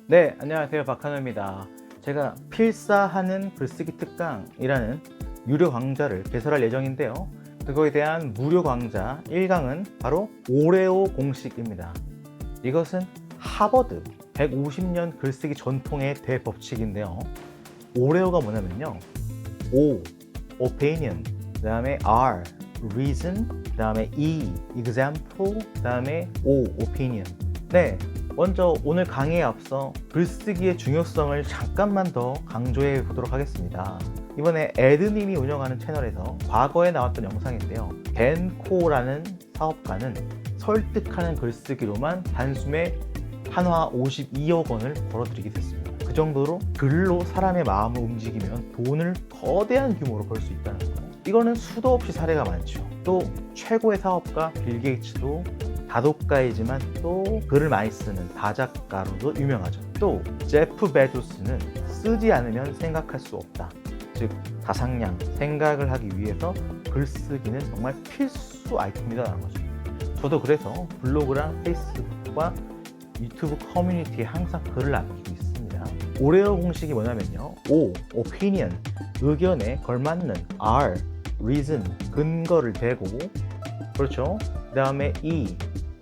네, 안녕하세요. 박한우입니다. 제가 필사하는 글쓰기 특강이라는 유료 강좌를 개설할 예정인데요. 그거에 대한 무료 강좌 1강은 바로 오레오 공식입니다. 이것은 하버드 150년 글쓰기 전통의 대법칙인데요. 오레오가 뭐냐면요. O, opinion, 그 다음에 R, reason, 그 다음에 E, example, 그 다음에 O, opinion. 네, 먼저 오늘 강의에 앞서 글쓰기의 중요성을 잠깐만 더 강조해 보도록 하겠습니다. 이번에 에드님이 운영하는 채널에서 과거에 나왔던 영상인데요. 댄코라는 사업가는 설득하는 글쓰기로만 단숨에 한화 52억 원을 벌어들이게 됐습니다. 그 정도로 글로 사람의 마음을 움직이면 돈을 거대한 규모로 벌 수 있다는 거. 이거는 수도 없이 사례가 많죠. 또 최고의 사업가 빌 게이츠도 다독가이지만 또 글을 많이 쓰는 다작가로도 유명하죠. 또 제프 베조스는 쓰지 않으면 생각할 수 없다. 즉 다상량, 생각을 하기 위해서 글쓰기는 정말 필수 아이템이다라는 거죠. 저도 그래서 블로그랑 페이스북과 유튜브 커뮤니티에 항상 글을 남기고 있습니다. 오레오 공식이 뭐냐면요. O, opinion, 의견에 걸맞는 R, reason, 근거를 대고 그렇죠. 그 다음에 E,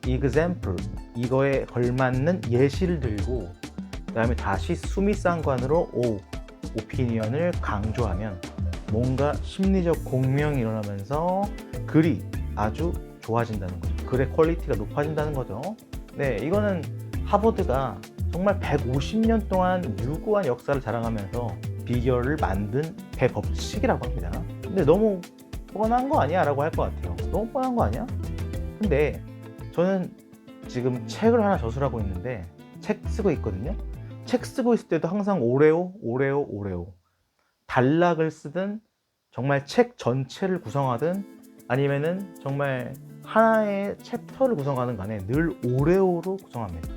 example, 이거에 걸맞는 예시를 들고 그 다음에 다시 수미상관으로 O, opinion을 강조하면 뭔가 심리적 공명이 일어나면서 글이 아주 좋아진다는 거죠. 글의 퀄리티가 높아진다는 거죠. 네, 이거는 하버드가 정말 150년 동안 유구한 역사를 자랑하면서 비결을 만든 대법칙이라고 합니다. 근데 너무 뻔한 거 아니야? 라고 할 것 같아요. 너무 뻔한 거 아니야? 근데 저는 지금 책을 하나 저술하고 있는데 책 쓰고 있거든요. 책 쓰고 있을 때도 항상 오레오 단락을 쓰든 정말 책 전체를 구성하든 아니면은 정말 하나의 챕터를 구성하는 간에 늘 오레오로 구성합니다.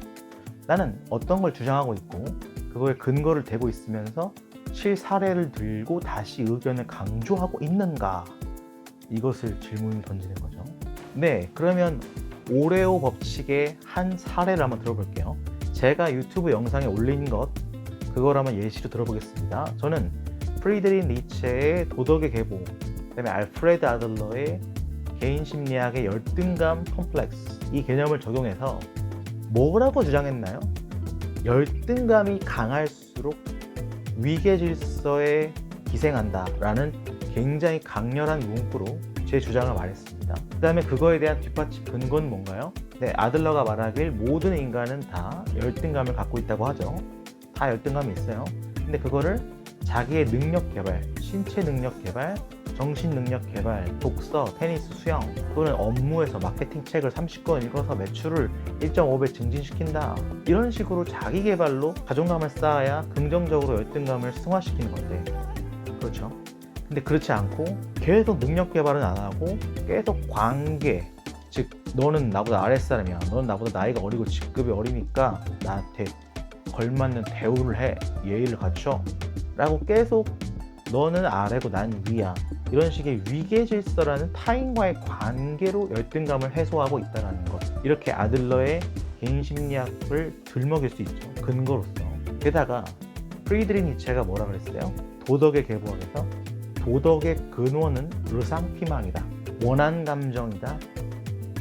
나는 어떤 걸 주장하고 있고 그거에 근거를 대고 있으면서 실사례를 들고 다시 의견을 강조하고 있는가, 이것을 질문을 던지는 거죠. 네, 그러면 오레오 법칙의 한 사례를 한번 들어볼게요. 제가 유튜브 영상에 올린 것, 그걸 한번 예시로 들어보겠습니다. 저는 프리드리히 니체의 도덕의 계보, 그다음에 알프레드 아들러의 개인 심리학의 열등감 컴플렉스, 이 개념을 적용해서 뭐라고 주장했나요? 열등감이 강할수록 위계 질서에 기생한다 라는 굉장히 강렬한 문구로 제 주장을 말했습니다. 그 다음에 그거에 대한 뒷받침 근거는 뭔가요? 네, 아들러가 말하길 모든 인간은 다 열등감을 갖고 있다고 하죠. 다 열등감이 있어요. 근데 그거를 자기의 능력 개발, 신체 능력 개발, 정신 능력 개발, 독서, 테니스, 수영 또는 업무에서 마케팅 책을 30권 읽어서 매출을 1.5배 증진시킨다, 이런 식으로 자기 개발로 자존감을 쌓아야 긍정적으로 열등감을 승화시키는 건데, 그렇죠? 근데 그렇지 않고 계속 능력 개발은 안 하고 계속 관계, 즉 너는 나보다 아랫사람이야, 너는 나보다 나이가 어리고 직급이 어리니까 나한테 걸맞는 대우를 해, 예의를 갖춰 라고 계속 너는 아래고 난 위야, 이런 식의 위계 질서라는 타인과의 관계로 열등감을 해소하고 있다는 것, 이렇게 아들러의 개인 심리학을 들먹일 수 있죠. 근거로서. 게다가 프리드리히 니체가 뭐라 그랬어요? 도덕의 계보학에서 도덕의 근원은 르상피망이다, 원한 감정이다,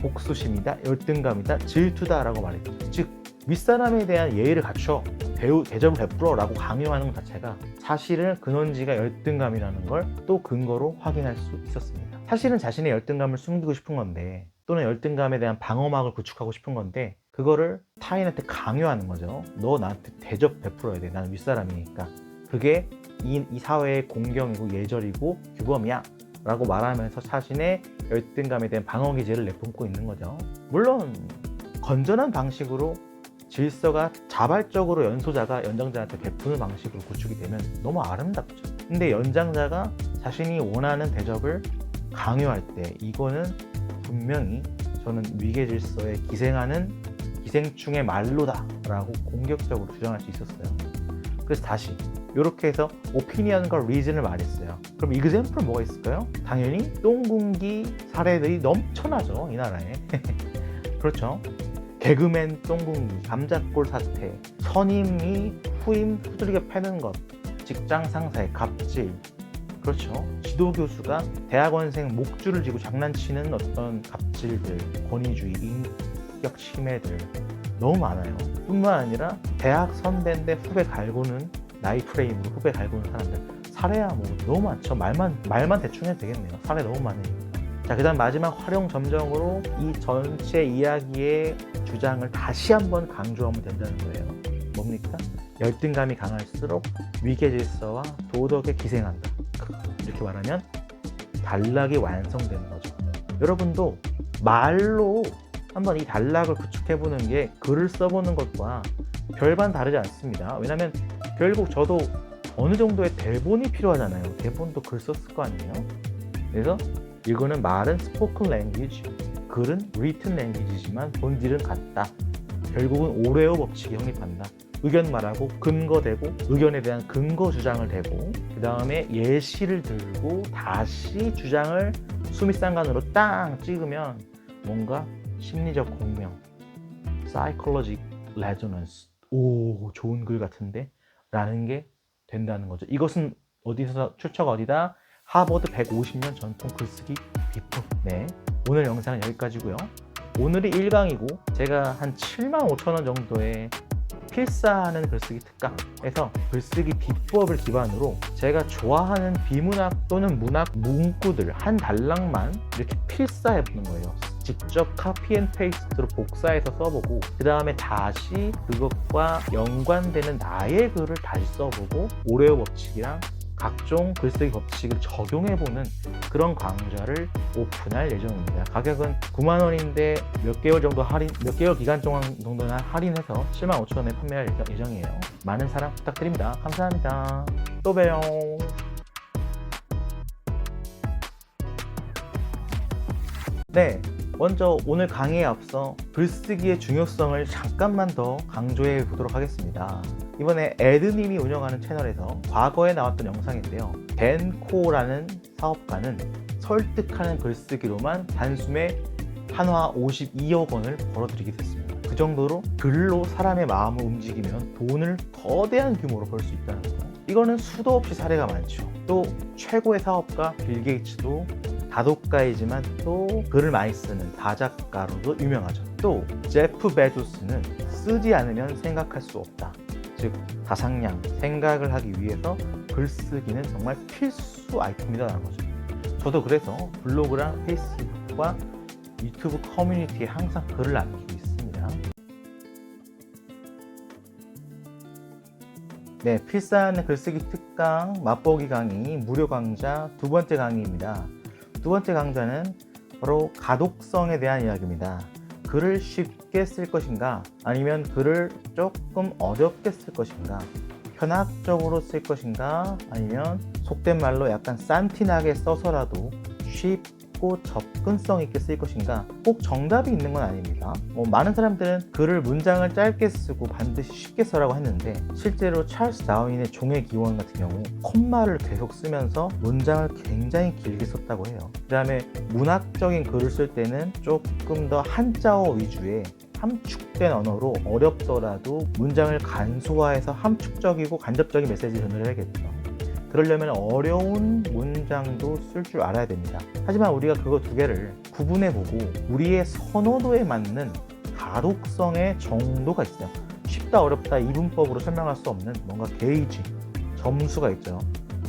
복수심이다, 열등감이다, 질투다 라고 말했죠. 즉 윗사람에 대한 예의를 갖춰 대접을 베풀어 라고 강요하는 것 자체가 사실은 근원지가 열등감이라는 걸 또 근거로 확인할 수 있었습니다. 사실은 자신의 열등감을 숨기고 싶은 건데, 또는 열등감에 대한 방어막을 구축하고 싶은 건데, 그거를 타인한테 강요하는 거죠. 너 나한테 대접 베풀어야 돼, 나는 윗사람이니까. 그게 이 사회의 공경이고 예절이고 규범이야 라고 말하면서 자신의 열등감에 대한 방어 기제를 내뿜고 있는 거죠. 물론 건전한 방식으로 질서가 자발적으로 연소자가 연장자한테 베푸는 방식으로 구축이 되면 너무 아름답죠. 근데 연장자가 자신이 원하는 대접을 강요할 때 이거는 분명히 저는 위계 질서에 기생하는 기생충의 말로다 라고 공격적으로 주장할 수 있었어요. 그래서 다시 이렇게 해서 오피니언과 리즌을 말했어요. 그럼 example 뭐가 있을까요? 당연히 똥군기 사례들이 넘쳐나죠, 이 나라에. 그렇죠. 개그맨 똥궁이, 감자골 사태, 선임이 후임 후들겨 패는 것, 직장 상사의 갑질, 그렇죠. 지도교수가 대학원생 목줄을 쥐고 장난치는 어떤 갑질들, 권위주의, 인격 침해들 너무 많아요. 뿐만 아니라 대학 선배인데 후배 갈구는, 나이 프레임으로 후배 갈구는 사람들, 사례야 뭐 너무 많죠. 말만 대충 해도 되겠네요. 사례 너무 많으니까. 자, 그 다음 마지막 활용 점정으로 이 전체 이야기의 주장을 다시 한번 강조하면 된다는 거예요. 뭡니까? 열등감이 강할수록 위계질서와 도덕에 기생한다. 이렇게 말하면 단락이 완성되는 거죠. 여러분도 말로 한번 이 단락을 구축해보는 게 글을 써보는 것과 별반 다르지 않습니다. 왜냐하면 결국 저도 어느 정도의 대본이 필요하잖아요. 대본도 글 썼을 거 아니에요. 그래서 이거는 말은 스포큰 랭귀지, 글은 리튼 랭귀지지만 본질은 같다. 결국은 오레오 법칙이 성립한다. 의견 말하고 근거 대고, 의견에 대한 근거 주장을 대고, 그 다음에 예시를 들고 다시 주장을 수미상관으로 땅 찍으면 뭔가 심리적 공명, psychological resonance, 오 좋은 글 같은데? 라는 게 된다는 거죠. 이것은 어디서 출처가 어디다? 하버드 150년 전통 글쓰기 비법. 네, 오늘 영상은 여기까지고요. 오늘이 1강이고 제가 한 75,000원 정도의 필사하는 글쓰기 특강에서 글쓰기 비법을 기반으로 제가 좋아하는 비문학 또는 문학 문구들 한 단락만 이렇게 필사해보는 거예요. 직접 카피 앤 페이스트로 복사해서 써보고, 그 다음에 다시 그것과 연관되는 나의 글을 다시 써보고 오레오 법칙이랑 각종 글쓰기 법칙을 적용해보는 그런 강좌를 오픈할 예정입니다. 가격은 90,000원인데 몇 개월 정도 몇 개월 기간 동안 정도는 할인해서 75,000원에 판매할 예정이에요. 많은 사랑 부탁드립니다. 감사합니다. 또 봬요. 네, 먼저 오늘 강의에 앞서 글쓰기의 중요성을 잠깐만 더 강조해 보도록 하겠습니다. 이번에 에드님이 운영하는 채널에서 과거에 나왔던 영상인데요. 댄코라는 사업가는 설득하는 글쓰기로만 단숨에 한화 52억 원을 벌어들이게 됐습니다. 그 정도로 글로 사람의 마음을 움직이면 돈을 거대한 규모로 벌 수 있다는 거. 이거는 수도 없이 사례가 많죠. 또 최고의 사업가 빌 게이츠도 다독가이지만 또 글을 많이 쓰는 다작가로도 유명하죠. 또 제프 베조스는 쓰지 않으면 생각할 수 없다. 즉 다상량, 생각을 하기 위해서 글쓰기는 정말 필수 아이템이라는 거죠. 저도 그래서 블로그랑 페이스북과 유튜브 커뮤니티에 항상 글을 남기고 있습니다. 네, 필사하는 글쓰기 특강 맛보기 강의 무료 강좌 두 번째 강의입니다. 두 번째 강좌는 바로 가독성에 대한 이야기입니다. 글을 쉽게 쓸 것인가, 아니면 글을 조금 어렵게 쓸 것인가, 현학적으로 쓸 것인가, 아니면 속된 말로 약간 산티나게 써서라도 쉽고 접근성 있게 쓸 것인가. 꼭 정답이 있는 건 아닙니다. 많은 사람들은 글을 문장을 짧게 쓰고 반드시 쉽게 써라고 했는데, 실제로 찰스 다윈의 종의 기원 같은 경우 콤마를 계속 쓰면서 문장을 굉장히 길게 썼다고 해요. 그 다음에 문학적인 글을 쓸 때는 조금 더 한자어 위주의 함축된 언어로 어렵더라도 문장을 간소화해서 함축적이고 간접적인 메시지를 전달해야겠죠. 그러려면 어려운 문장도 쓸 줄 알아야 됩니다. 하지만 우리가 그거 두 개를 구분해보고 우리의 선호도에 맞는 가독성의 정도가 있어요. 쉽다 어렵다 이분법으로 설명할 수 없는 뭔가 게이지, 점수가 있죠.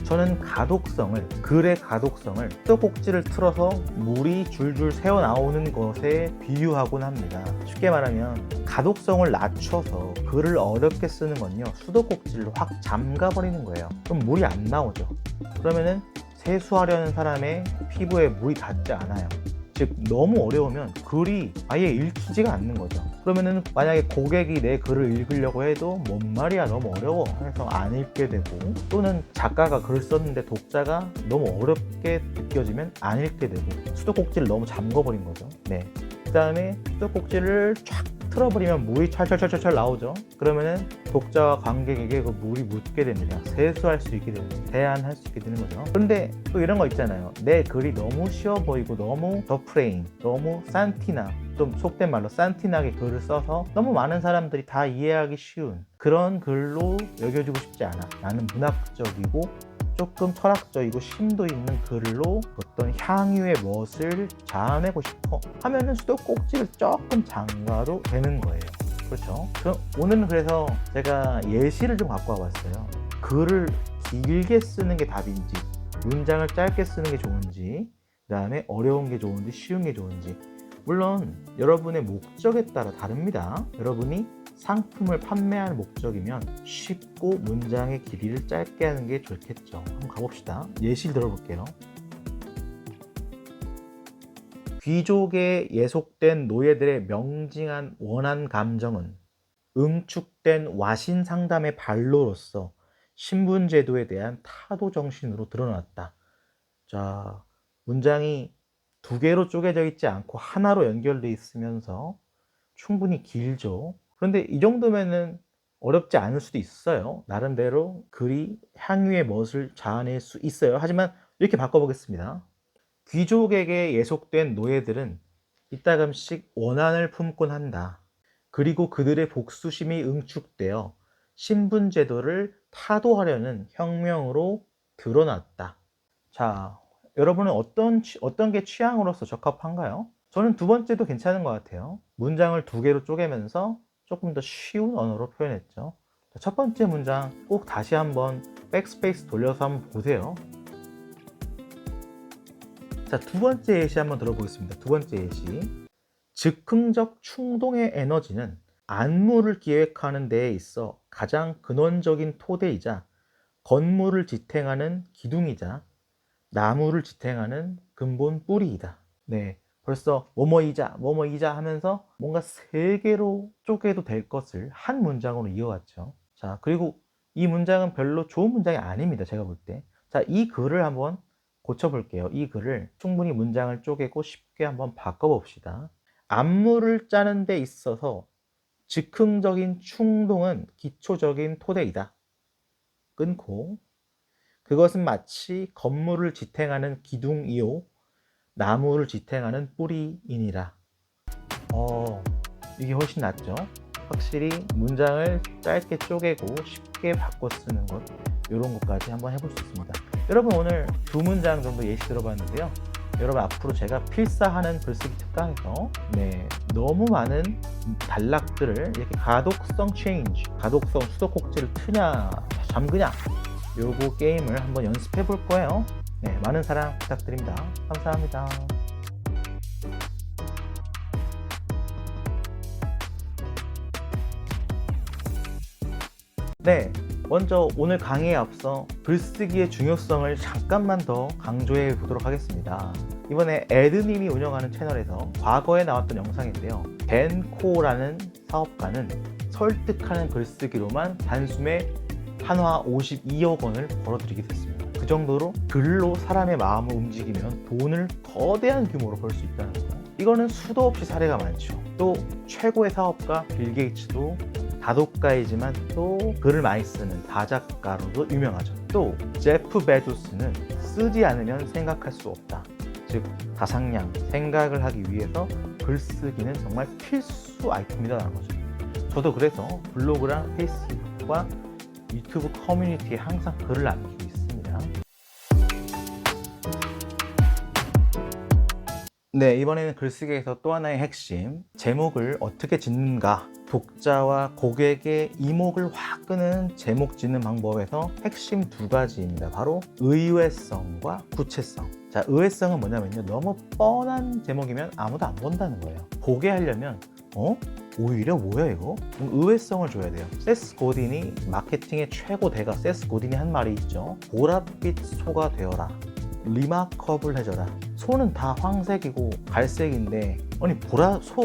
저는 가독성을, 글의 가독성을 수도꼭지를 틀어서 물이 줄줄 새어나오는 것에 비유하곤 합니다. 쉽게 말하면 가독성을 낮춰서 글을 어렵게 쓰는 건요, 수도꼭지를 확 잠가버리는 거예요. 그럼 물이 안 나오죠. 그러면은 세수하려는 사람의 피부에 물이 닿지 않아요. 즉 너무 어려우면 글이 아예 읽히지가 않는 거죠. 그러면은 만약에 고객이 내 글을 읽으려고 해도 뭔 말이야 너무 어려워 해서 안 읽게 되고, 또는 작가가 글을 썼는데 독자가 너무 어렵게 느껴지면 안 읽게 되고, 수도꼭지를 너무 잠궈버린 거죠. 네. 그 다음에 수도꼭지를 쫙 틀어버리면 물이 찰찰찰찰 나오죠. 그러면은 독자와 관객에게 그 물이 묻게 됩니다. 세수할 수 있게 됩니다. 대안할 수 있게 되는 거죠. 그런데 또 이런 거 있잖아요. 내 글이 너무 쉬워 보이고 너무 더 프레임, 너무 산티나, 좀 속된 말로 산티나게 글을 써서 너무 많은 사람들이 다 이해하기 쉬운 그런 글로 여겨지고 싶지 않아. 나는 문학적이고 조금 철학적이고 심도 있는 글로 어떤 향유의 멋을 자아내고 싶어 하면은 수도꼭지를 조금 잠가도 되는 거예요. 그렇죠? 그럼 오늘은 그래서 제가 예시를 좀 갖고 와봤어요. 글을 길게 쓰는 게 답인지, 문장을 짧게 쓰는 게 좋은지, 그 다음에 어려운 게 좋은지, 쉬운 게 좋은지. 물론 여러분의 목적에 따라 다릅니다. 여러분이 상품을 판매하는 목적이면 쉽고 문장의 길이를 짧게 하는 게 좋겠죠. 한번 가봅시다. 예시를 들어볼게요. 귀족에 예속된 노예들의 명징한 원한 감정은 응축된 와신 상담의 발로로서 신분제도에 대한 타도 정신으로 드러났다. 자, 문장이 두 개로 쪼개져 있지 않고 하나로 연결되어 있으면서 충분히 길죠. 그런데 이 정도면은 어렵지 않을 수도 있어요. 나름대로 글이 향유의 멋을 자아낼 수 있어요. 하지만 이렇게 바꿔보겠습니다. 귀족에게 예속된 노예들은 이따금씩 원한을 품곤 한다. 그리고 그들의 복수심이 응축되어 신분제도를 타도하려는 혁명으로 드러났다. 자, 여러분은 어떤 게 취향으로서 적합한가요? 저는 두 번째도 괜찮은 것 같아요. 문장을 두 개로 쪼개면서 조금 더 쉬운 언어로 표현했죠. 첫 번째 문장 꼭 다시 한번 백스페이스 돌려서 한번 보세요. 자, 두 번째 예시 한번 들어보겠습니다. 두 번째 예시. 즉흥적 충동의 에너지는 안무를 기획하는 데에 있어 가장 근원적인 토대이자 건물을 지탱하는 기둥이자 나무를 지탱하는 근본 뿌리이다. 네, 벌써 뭐뭐이자 하면서 뭔가 세 개로 쪼개도 될 것을 한 문장으로 이어갔죠. 자, 그리고 이 문장은 별로 좋은 문장이 아닙니다. 제가 볼 때. 자, 이 글을 한번 고쳐볼게요. 이 글을 충분히 문장을 쪼개고 쉽게 한번 바꿔봅시다. 안무를 짜는 데 있어서 즉흥적인 충동은 기초적인 토대이다. 끊고 그것은 마치 건물을 지탱하는 기둥이요 나무를 지탱하는 뿌리이니라. 이게 훨씬 낫죠. 확실히 문장을 짧게 쪼개고 쉽게 바꿔 쓰는 것, 이런 것까지 한번 해볼 수 있습니다. 여러분, 오늘 두 문장 정도 예시 들어봤는데요. 여러분, 앞으로 제가 필사하는 글쓰기 특강에서 너무 많은 단락들을 이렇게 가독성 체인지, 가독성 수도꼭지를 트냐 잠그냐, 요거 게임을 한번 연습해 볼 거예요. 많은 사랑 부탁드립니다. 감사합니다. 먼저 오늘 강의에 앞서 글쓰기의 중요성을 잠깐만 더 강조해 보도록 하겠습니다. 이번에 에드님이 운영하는 채널에서 과거에 나왔던 영상인데요. 벤코라는 사업가는 설득하는 글쓰기로만 단숨에 한화 52억 원을 벌어들이게 됐습니다. 그 정도로 글로 사람의 마음을 움직이면 돈을 거대한 규모로 벌 수 있다는 거. 이거는 수도 없이 사례가 많죠. 또 최고의 사업가 빌 게이츠도 다독가이지만 또 글을 많이 쓰는 다작가로도 유명하죠. 또 제프 베조스는 쓰지 않으면 생각할 수 없다. 즉 다상량, 생각을 하기 위해서 글쓰기는 정말 필수 아이템이라는 거죠. 저도 그래서 블로그랑 페이스북과 유튜브 커뮤니티에 항상 글을 남기고 있습니다. 이번에는 글쓰기에서 또 하나의 핵심, 제목을 어떻게 짓는가, 독자와 고객의 이목을 확 끄는 제목 짓는 방법에서 핵심 두 가지입니다. 바로 의외성과 구체성. 자, 의외성은 뭐냐면요, 너무 뻔한 제목이면 아무도 안 본다는 거예요. 보게 하려면 오히려 뭐야 이거? 의외성을 줘야 돼요. 세스 고딘이 마케팅의 최고 대가, 세스 고딘이 한 말이 있죠. 보랏빛 소가 되어라, 리마커블해져라. 소는 다 황색이고 갈색인데, 아니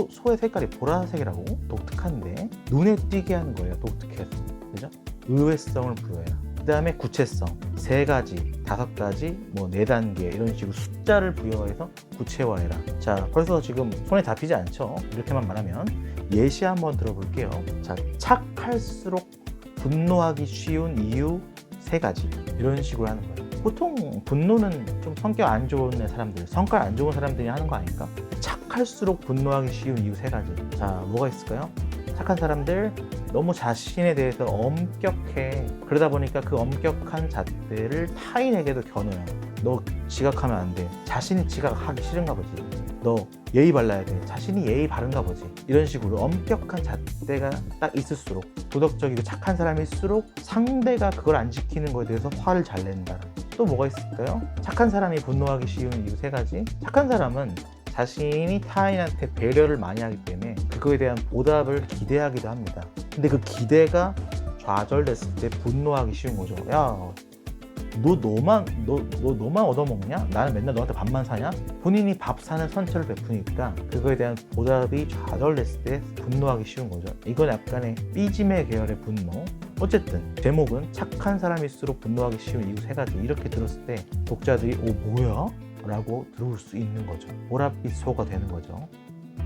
소의 색깔이 보라색이라고? 독특한데? 눈에 띄게 하는 거예요. 독특해서. 그죠? 의외성을 부여해라. 그 다음에 구체성. 3가지, 5가지, 4단계 이런 식으로 숫자를 부여해서 구체화해라. 자, 벌써 지금 손에 잡히지 않죠? 이렇게만 말하면. 예시 한번 들어볼게요. 자, 착할수록 분노하기 쉬운 이유 3가지. 이런 식으로 하는 거예요. 보통 분노는 좀 성격 안 좋은 사람들, 성깔 안 좋은 사람들이 하는 거 아닐까? 똑똑할수록 분노하기 쉬운 이유 3가지. 자, 뭐가 있을까요? 착한 사람들 너무 자신에 대해서 엄격해. 그러다 보니까 그 엄격한 잣대를 타인에게도 겨누어요. 너 지각하면 안 돼. 자신이 지각하기 싫은가 보지. 너 예의 발라야 돼. 자신이 예의 바른가 보지. 이런 식으로 엄격한 잣대가 딱 있을수록, 도덕적이고 착한 사람일수록 상대가 그걸 안 지키는 거에 대해서 화를 잘 낸다. 또 뭐가 있을까요? 착한 사람이 분노하기 쉬운 이유 3가지. 착한 사람은 자신이 타인한테 배려를 많이 하기 때문에 그거에 대한 보답을 기대하기도 합니다. 근데 그 기대가 좌절됐을 때 분노하기 쉬운 거죠. 야, 너 너만 얻어먹냐? 나는 맨날 너한테 밥만 사냐? 본인이 밥 사는 선처를 베푸니까 그거에 대한 보답이 좌절됐을 때 분노하기 쉬운 거죠. 이건 약간의 삐짐의 계열의 분노. 어쨌든 제목은 착한 사람일수록 분노하기 쉬운 이유 3가지. 이렇게 들었을 때 독자들이 뭐야? 라고 들어올 수 있는 거죠. 보랏빛 소가 되는 거죠.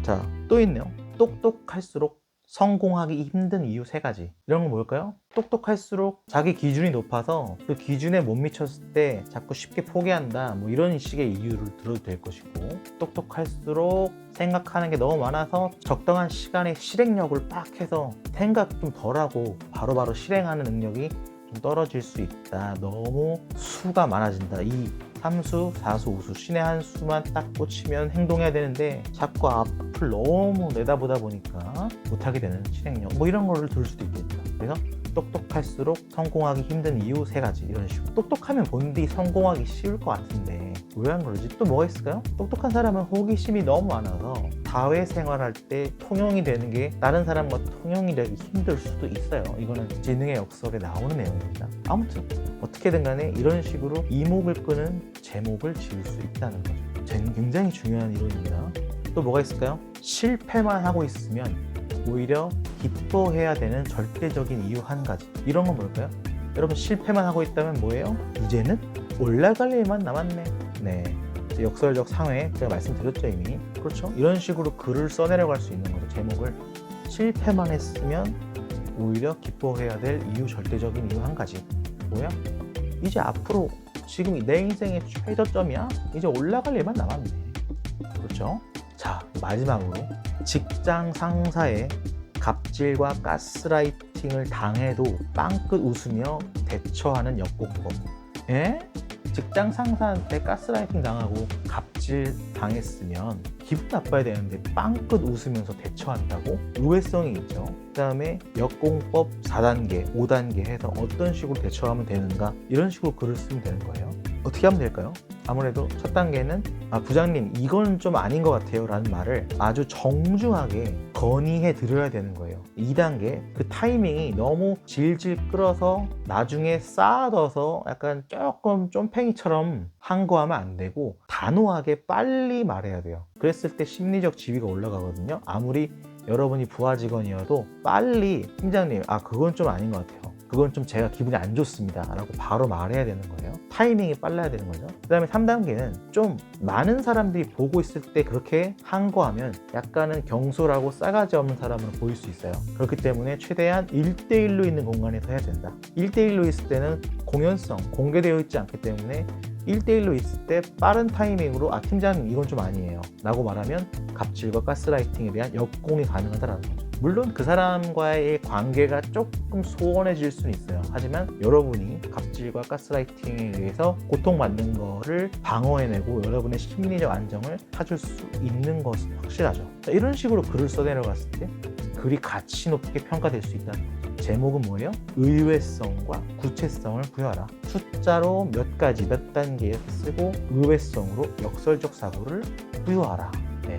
자, 또 있네요. 똑똑할수록 성공하기 힘든 이유 3가지. 이런 건 뭘까요? 똑똑할수록 자기 기준이 높아서 그 기준에 못 미쳤을 때 자꾸 쉽게 포기한다, 뭐 이런 식의 이유를 들어도 될 것이고, 똑똑할수록 생각하는 게 너무 많아서 적당한 시간에 실행력을 빡 해서 생각 좀 덜하고 바로바로 실행하는 능력이 좀 떨어질 수 있다. 너무 수가 많아진다. 이 3수, 4수, 5수 신의 한 수만 딱 꽂히면 행동해야 되는데 자꾸 앞을 너무 내다보다 보니까 못하게 되는 실행력, 뭐 이런 거를 들 수도 있겠다. 그래서 똑똑할수록 성공하기 힘든 이유 3가지. 이런 식으로. 똑똑하면 본디 성공하기 쉬울 것 같은데 왜 안 그러지? 또 뭐가 있을까요? 똑똑한 사람은 호기심이 너무 많아서 사회생활할 때 통용이 되는 게 다른 사람과 통용이 되기 힘들 수도 있어요. 이거는 지능의 역설에 나오는 내용입니다. 아무튼 어떻게든 간에 이런 식으로 이목을 끄는 제목을 지을 수 있다는 거죠. 굉장히 중요한 이론입니다. 또 뭐가 있을까요? 실패만 하고 있으면 오히려 기뻐해야 되는 절대적인 이유 1가지. 이런 건 뭘까요? 여러분, 실패만 하고 있다면 뭐예요? 이제는 올라갈 일만 남았네. 네, 역설적 상회 제가 말씀드렸죠 이미. 그렇죠? 이런 식으로 글을 써내려갈 수 있는 거죠. 제목을 실패만 했으면 오히려 기뻐해야 될 이유, 절대적인 이유 1가지. 뭐야? 이제 앞으로 지금 내 인생의 최저점이야? 이제 올라갈 일만 남았네. 그렇죠? 자, 마지막으로 직장 상사의 갑질과 가스라이팅을 당해도 빵긋 웃으며 대처하는 역공법. 에? 직장 상사한테 가스라이팅 당하고 갑질 당했으면 기분 나빠야 되는데 빵긋 웃으면서 대처한다고? 의외성이 있죠. 그 다음에 역공법 4단계, 5단계 해서 어떤 식으로 대처하면 되는가, 이런 식으로 글을 쓰면 되는 거예요. 어떻게 하면 될까요? 아무래도 첫 단계는 부장님 이건 좀 아닌 것 같아요 라는 말을 아주 정중하게 건의해 드려야 되는 거예요. 2단계, 그 타이밍이 너무 질질 끌어서 나중에 쌓아둬서 약간 조금 쫌팽이처럼 항거하면 안 되고 단호하게 빨리 말해야 돼요. 그랬을 때 심리적 지위가 올라가거든요. 아무리 여러분이 부하 직원이어도 빨리 팀장님 그건 좀 아닌 것 같아요, 그건 좀 제가 기분이 안 좋습니다 라고 바로 말해야 되는 거예요. 타이밍이 빨라야 되는 거죠. 그 다음에 3단계는 좀 많은 사람들이 보고 있을 때 그렇게 항거하면 약간은 경솔하고 싸가지 없는 사람으로 보일 수 있어요. 그렇기 때문에 최대한 1대1로 있는 공간에서 해야 된다. 1대1로 있을 때는 공연성, 공개되어 있지 않기 때문에 1대1로 있을 때 빠른 타이밍으로 팀장님 이건 좀 아니에요 라고 말하면 갑질과 가스라이팅에 대한 역공이 가능하다는 거죠. 물론 그 사람과의 관계가 조금 소원해질 수는 있어요. 하지만 여러분이 갑질과 가스라이팅에 의해서 고통받는 거를 방어해내고 여러분의 심리적 안정을 찾을 수 있는 것은 확실하죠. 자, 이런 식으로 글을 써내려갔을 때 글이 가치 높게 평가될 수 있다는 거죠. 제목은 뭐예요? 의외성과 구체성을 부여하라. 숫자로 몇 가지, 몇 단계 이렇게 쓰고 의외성으로 역설적 사고를 부여하라. 네.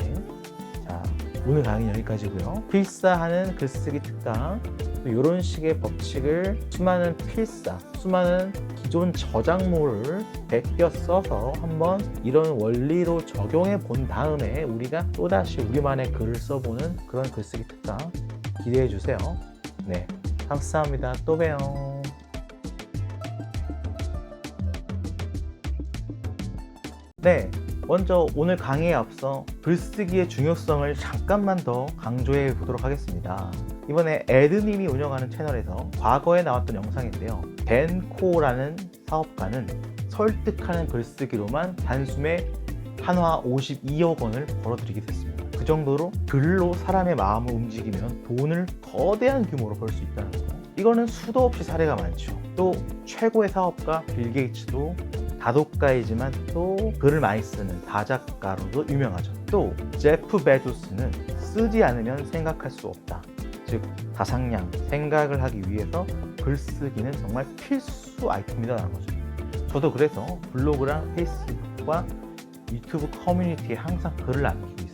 자, 오늘 강의는 여기까지고요. 필사하는 글쓰기 특강, 이런 식의 법칙을 수많은 필사, 수많은 기존 저작물을 베껴 써서 한번 이런 원리로 적용해 본 다음에 우리가 또다시 우리만의 글을 써보는 그런 글쓰기 특강 기대해 주세요. 네, 감사합니다. 또 봬요. 네, 먼저 오늘 강의에 앞서 글쓰기의 중요성을 잠깐만 더 강조해 보도록 하겠습니다. 이번에 에드님이 운영하는 채널에서 과거에 나왔던 영상인데요. 벤코라는 사업가는 설득하는 글쓰기로만 단숨에 한화 52억 원을 벌어들이게 됐습니다. 그 정도로 글로 사람의 마음을 움직이면 돈을 거대한 규모로 벌 수 있다는 거. 이거는 수도 없이 사례가 많죠. 또 최고의 사업가 빌 게이츠도 다독가이지만 또 글을 많이 쓰는 다작가로도 유명하죠. 또 제프 베조스는 쓰지 않으면 생각할 수 없다. 즉 다상량, 생각을 하기 위해서 글쓰기는 정말 필수 아이템이라는 거죠. 저도 그래서 블로그랑 페이스북과 유튜브 커뮤니티에 항상 글을 남기고 있습니다.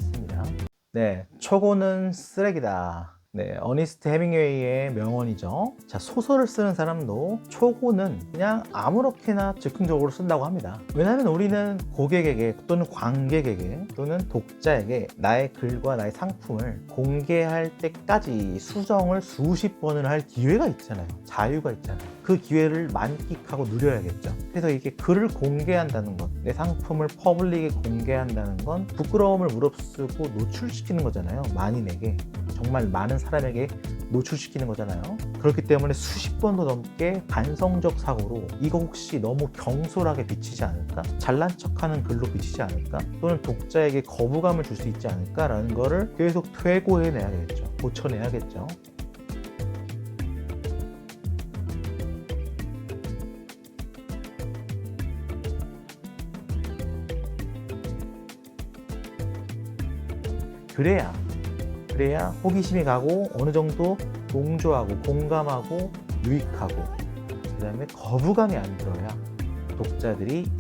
네, 초고는 쓰레기다. 네, 어니스트 해밍웨이의 명언이죠. 자, 소설을 쓰는 사람도 초고는 그냥 아무렇게나 즉흥적으로 쓴다고 합니다. 왜냐하면 우리는 고객에게 또는 관객에게 또는 독자에게 나의 글과 나의 상품을 공개할 때까지 수정을 수십 번을 할 기회가 있잖아요. 자유가 있잖아요. 그 기회를 만끽하고 누려야겠죠. 그래서 이게 글을 공개한다는 것, 내 상품을 퍼블릭에 공개한다는 건 부끄러움을 무릅쓰고 노출시키는 거잖아요. 만인에게, 정말 많은 사람에게 노출시키는 거잖아요. 그렇기 때문에 수십 번도 넘게 반성적 사고로 이거 혹시 너무 경솔하게 비치지 않을까? 잘난 척하는 글로 비치지 않을까? 또는 독자에게 거부감을 줄 수 있지 않을까라는 거를 계속 퇴고해내야겠죠. 고쳐내야겠죠. 그래야 호기심이 가고 어느 정도 동조하고 공감하고 유익하고 그 다음에 거부감이 안 들어야 독자들이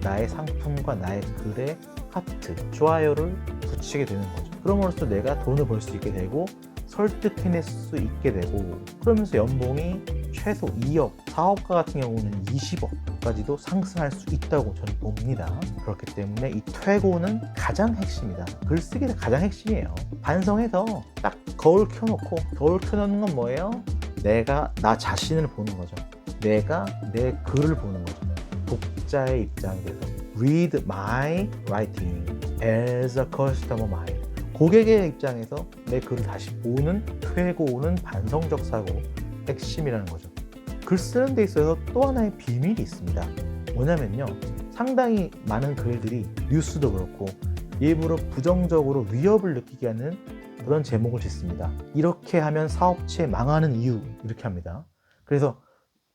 나의 상품과 나의 글에 하트, 좋아요를 붙이게 되는 거죠. 그럼으로써 내가 돈을 벌 수 있게 되고 설득해낼 수 있게 되고 그러면서 연봉이 최소 2억, 사업가 같은 경우는 20억까지도 상승할 수 있다고 저는 봅니다. 그렇기 때문에 이 퇴고는 가장 핵심이다. 글쓰기는 가장 핵심이에요. 반성해서 딱 거울 켜놓고, 거울 켜놓는 건 뭐예요? 내가 나 자신을 보는 거죠. 내가 내 글을 보는 거죠. 독자의 입장에서 read my writing as a customer mind. 고객의 입장에서 내 글을 다시 보는 퇴고는 반성적 사고 핵심이라는 거죠. 글 쓰는 데 있어서 또 하나의 비밀이 있습니다. 뭐냐면요, 상당히 많은 글들이 뉴스도 그렇고 일부러 부정적으로 위협을 느끼게 하는 그런 제목을 짓습니다. 이렇게 하면 사업체 망하는 이유, 이렇게 합니다. 그래서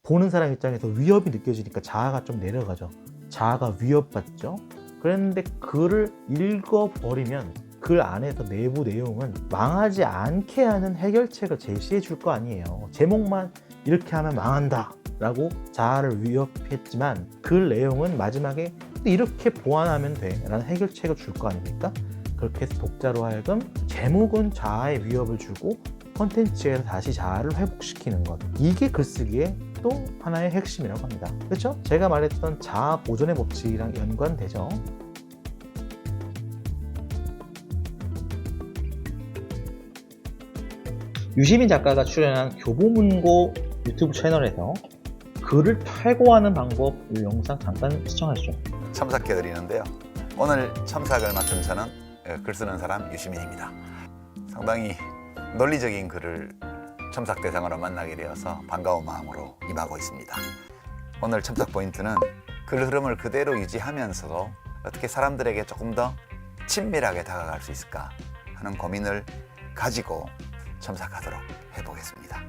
보는 사람 입장에서 위협이 느껴지니까 자아가 좀 내려가죠. 자아가 위협받죠. 그런데 글을 읽어버리면 글 안에서 내부 내용은 망하지 않게 하는 해결책을 제시해 줄 거 아니에요. 제목만 이렇게 하면 망한다 라고 자아를 위협했지만 글 내용은 마지막에 이렇게 보완하면 돼 라는 해결책을 줄 거 아닙니까? 그렇게 해서 독자로 하여금 제목은 자아의 위협을 주고 콘텐츠에서 다시 자아를 회복시키는 것, 이게 글쓰기의 또 하나의 핵심이라고 합니다. 그렇죠? 제가 말했던 자아 보존의 법칙이랑 연관되죠. 유시민 작가가 출연한 교보문고 유튜브 채널에서 글을 퇴고하는 방법 이 영상 잠깐 시청하시죠. 첨삭해드리는데요. 오늘 첨삭을 맡은 저는 글 쓰는 사람 유시민입니다. 상당히 논리적인 글을 첨삭 대상으로 만나게 되어서 반가운 마음으로 임하고 있습니다. 오늘 첨삭 포인트는 글 흐름을 그대로 유지하면서도 어떻게 사람들에게 조금 더 친밀하게 다가갈 수 있을까 하는 고민을 가지고 첨삭하도록 해보겠습니다.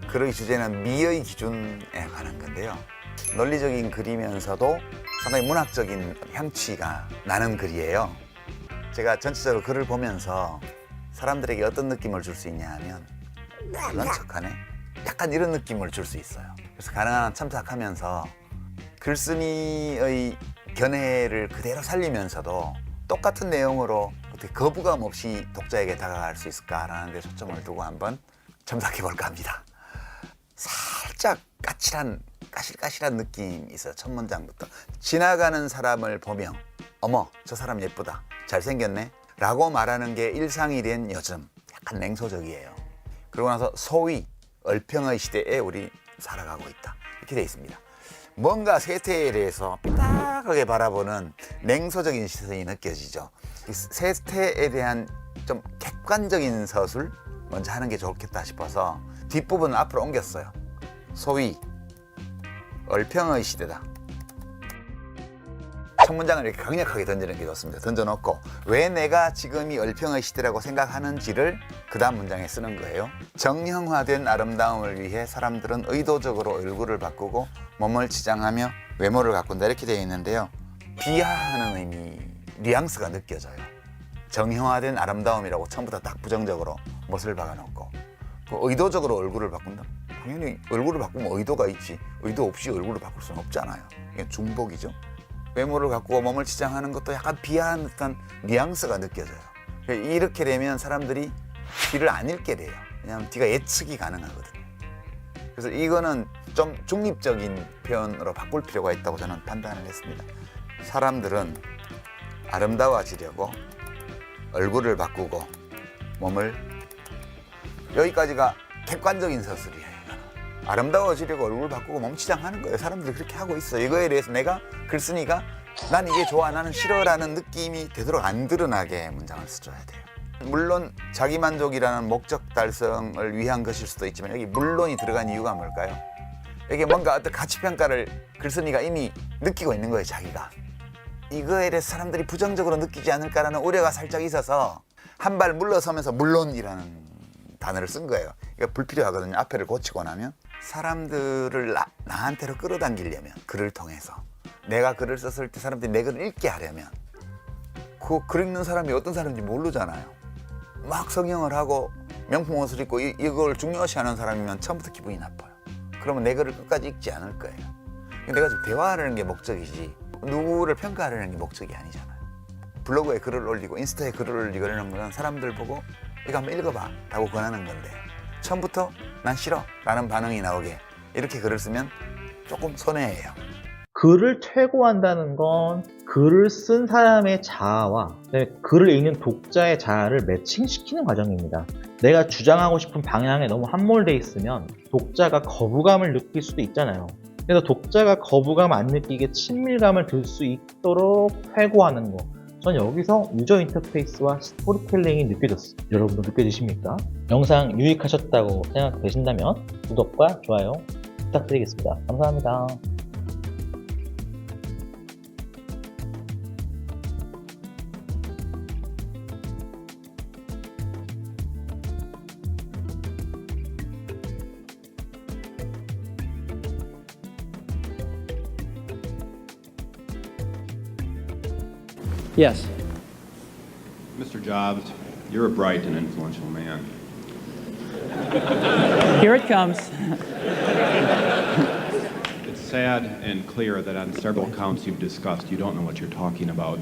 글의 주제는 미의 기준에 관한 건데요. 논리적인 글이면서도 상당히 문학적인 향취가 나는 글이에요. 제가 전체적으로 글을 보면서 사람들에게 어떤 느낌을 줄 수 있냐 하면 잘난 척하네? 약간 이런 느낌을 줄 수 있어요. 그래서 가능한 한 첨삭하면서 글쓴이의 견해를 그대로 살리면서도 똑같은 내용으로 어떻게 거부감 없이 독자에게 다가갈 수 있을까라는 데 초점을 두고 한번 첨삭해 볼까 합니다. 살짝 까실까실한 느낌이 있어요. 첫 문장부터. 지나가는 사람을 보며 어머, 저 사람 예쁘다, 잘생겼네 라고 말하는 게 일상이 된 요즘, 약간 냉소적이에요. 그러고 나서 소위 얼평의 시대에 우리 살아가고 있다, 이렇게 돼 있습니다. 뭔가 세태에 대해서 삐딱하게 바라보는 냉소적인 시선이 느껴지죠. 이 세태에 대한 좀 객관적인 서술 먼저 하는 게 좋겠다 싶어서 뒷부분을 앞으로 옮겼어요. 소위 얼평의 시대다. 첫 문장을 이렇게 강력하게 던지는 게 좋습니다. 던져놓고 왜 내가 지금이 얼평의 시대라고 생각하는지를 그 다음 문장에 쓰는 거예요. 정형화된 아름다움을 위해 사람들은 의도적으로 얼굴을 바꾸고 몸을 치장하며 외모를 가꾼다 이렇게 되어 있는데요. 비하하는 의미, 뉘앙스가 느껴져요. 정형화된 아름다움이라고 처음부터 딱 부정적으로 못을 박아놓고 그 의도적으로 얼굴을 바꾼다. 당연히 얼굴을 바꾸면 의도가 있지 의도 없이 얼굴을 바꿀 수는 없잖아요. 이게 중복이죠. 외모를 바꾸고 몸을 치장하는 것도 약간 비하한 듯한 뉘앙스가 느껴져요. 이렇게 되면 사람들이 뒤를 안 읽게 돼요. 왜냐하면 뒤가 예측이 가능하거든요. 그래서 이거는 좀 중립적인 표현으로 바꿀 필요가 있다고 저는 판단을 했습니다. 사람들은 아름다워지려고 얼굴을 바꾸고 몸을, 여기까지가 객관적인 서술이에요. 아름다워지려고 얼굴 바꾸고 몸 치장하는 거예요. 사람들이 그렇게 하고 있어요. 이거에 대해서 내가 글 쓰니까 난 이게 좋아, 나는 싫어라는 느낌이 되도록 안 드러나게 문장을 써줘야 돼요. 물론 자기만족이라는 목적 달성을 위한 것일 수도 있지만 여기 물론이 들어간 이유가 뭘까요? 이게 뭔가 어떤 가치평가를 글쓴이가 이미 느끼고 있는 거예요. 자기가. 이거에 대해서 사람들이 부정적으로 느끼지 않을까라는 우려가 살짝 있어서 한 발 물러서면서 물론이라는 단어를 쓴 거예요. 이거 불필요하거든요. 앞에를 고치고 나면 사람들을 나한테로 끌어당기려면 글을 통해서 내가 글을 썼을 때 사람들이 내 글을 읽게 하려면 그 글 읽는 사람이 어떤 사람인지 모르잖아요. 막 성형을 하고 명품 옷을 입고 이걸 중요시하는 사람이면 처음부터 기분이 나빠요. 그러면 내 글을 끝까지 읽지 않을 거예요. 내가 지금 대화하려는 게 목적이지 누구를 평가하려는 게 목적이 아니잖아요. 블로그에 글을 올리고 인스타에 글을 올리고 이러는 거는 사람들 보고 이거 한번 읽어봐 라고 권하는 건데 처음부터 난 싫어 라는 반응이 나오게 이렇게 글을 쓰면 조금 손해예요. 글을 최고한다는 건 글을 쓴 사람의 자아와 글을 읽는 독자의 자아를 매칭시키는 과정입니다. 내가 주장하고 싶은 방향에 너무 함몰돼 있으면 독자가 거부감을 느낄 수도 있잖아요. 그래서 독자가 거부감 안 느끼게 친밀감을 들 수 있도록 최고하는 거. 전 여기서 유저 인터페이스와 스토리텔링이 느껴졌어요. 여러분도 느껴지십니까? 영상 유익하셨다고 생각되신다면 구독과 좋아요 부탁드리겠습니다. 감사합니다. Yes. Mr. Jobs, you're a bright and influential man. Here it comes. It's sad and clear that on several counts you've discussed, you don't know what you're talking about.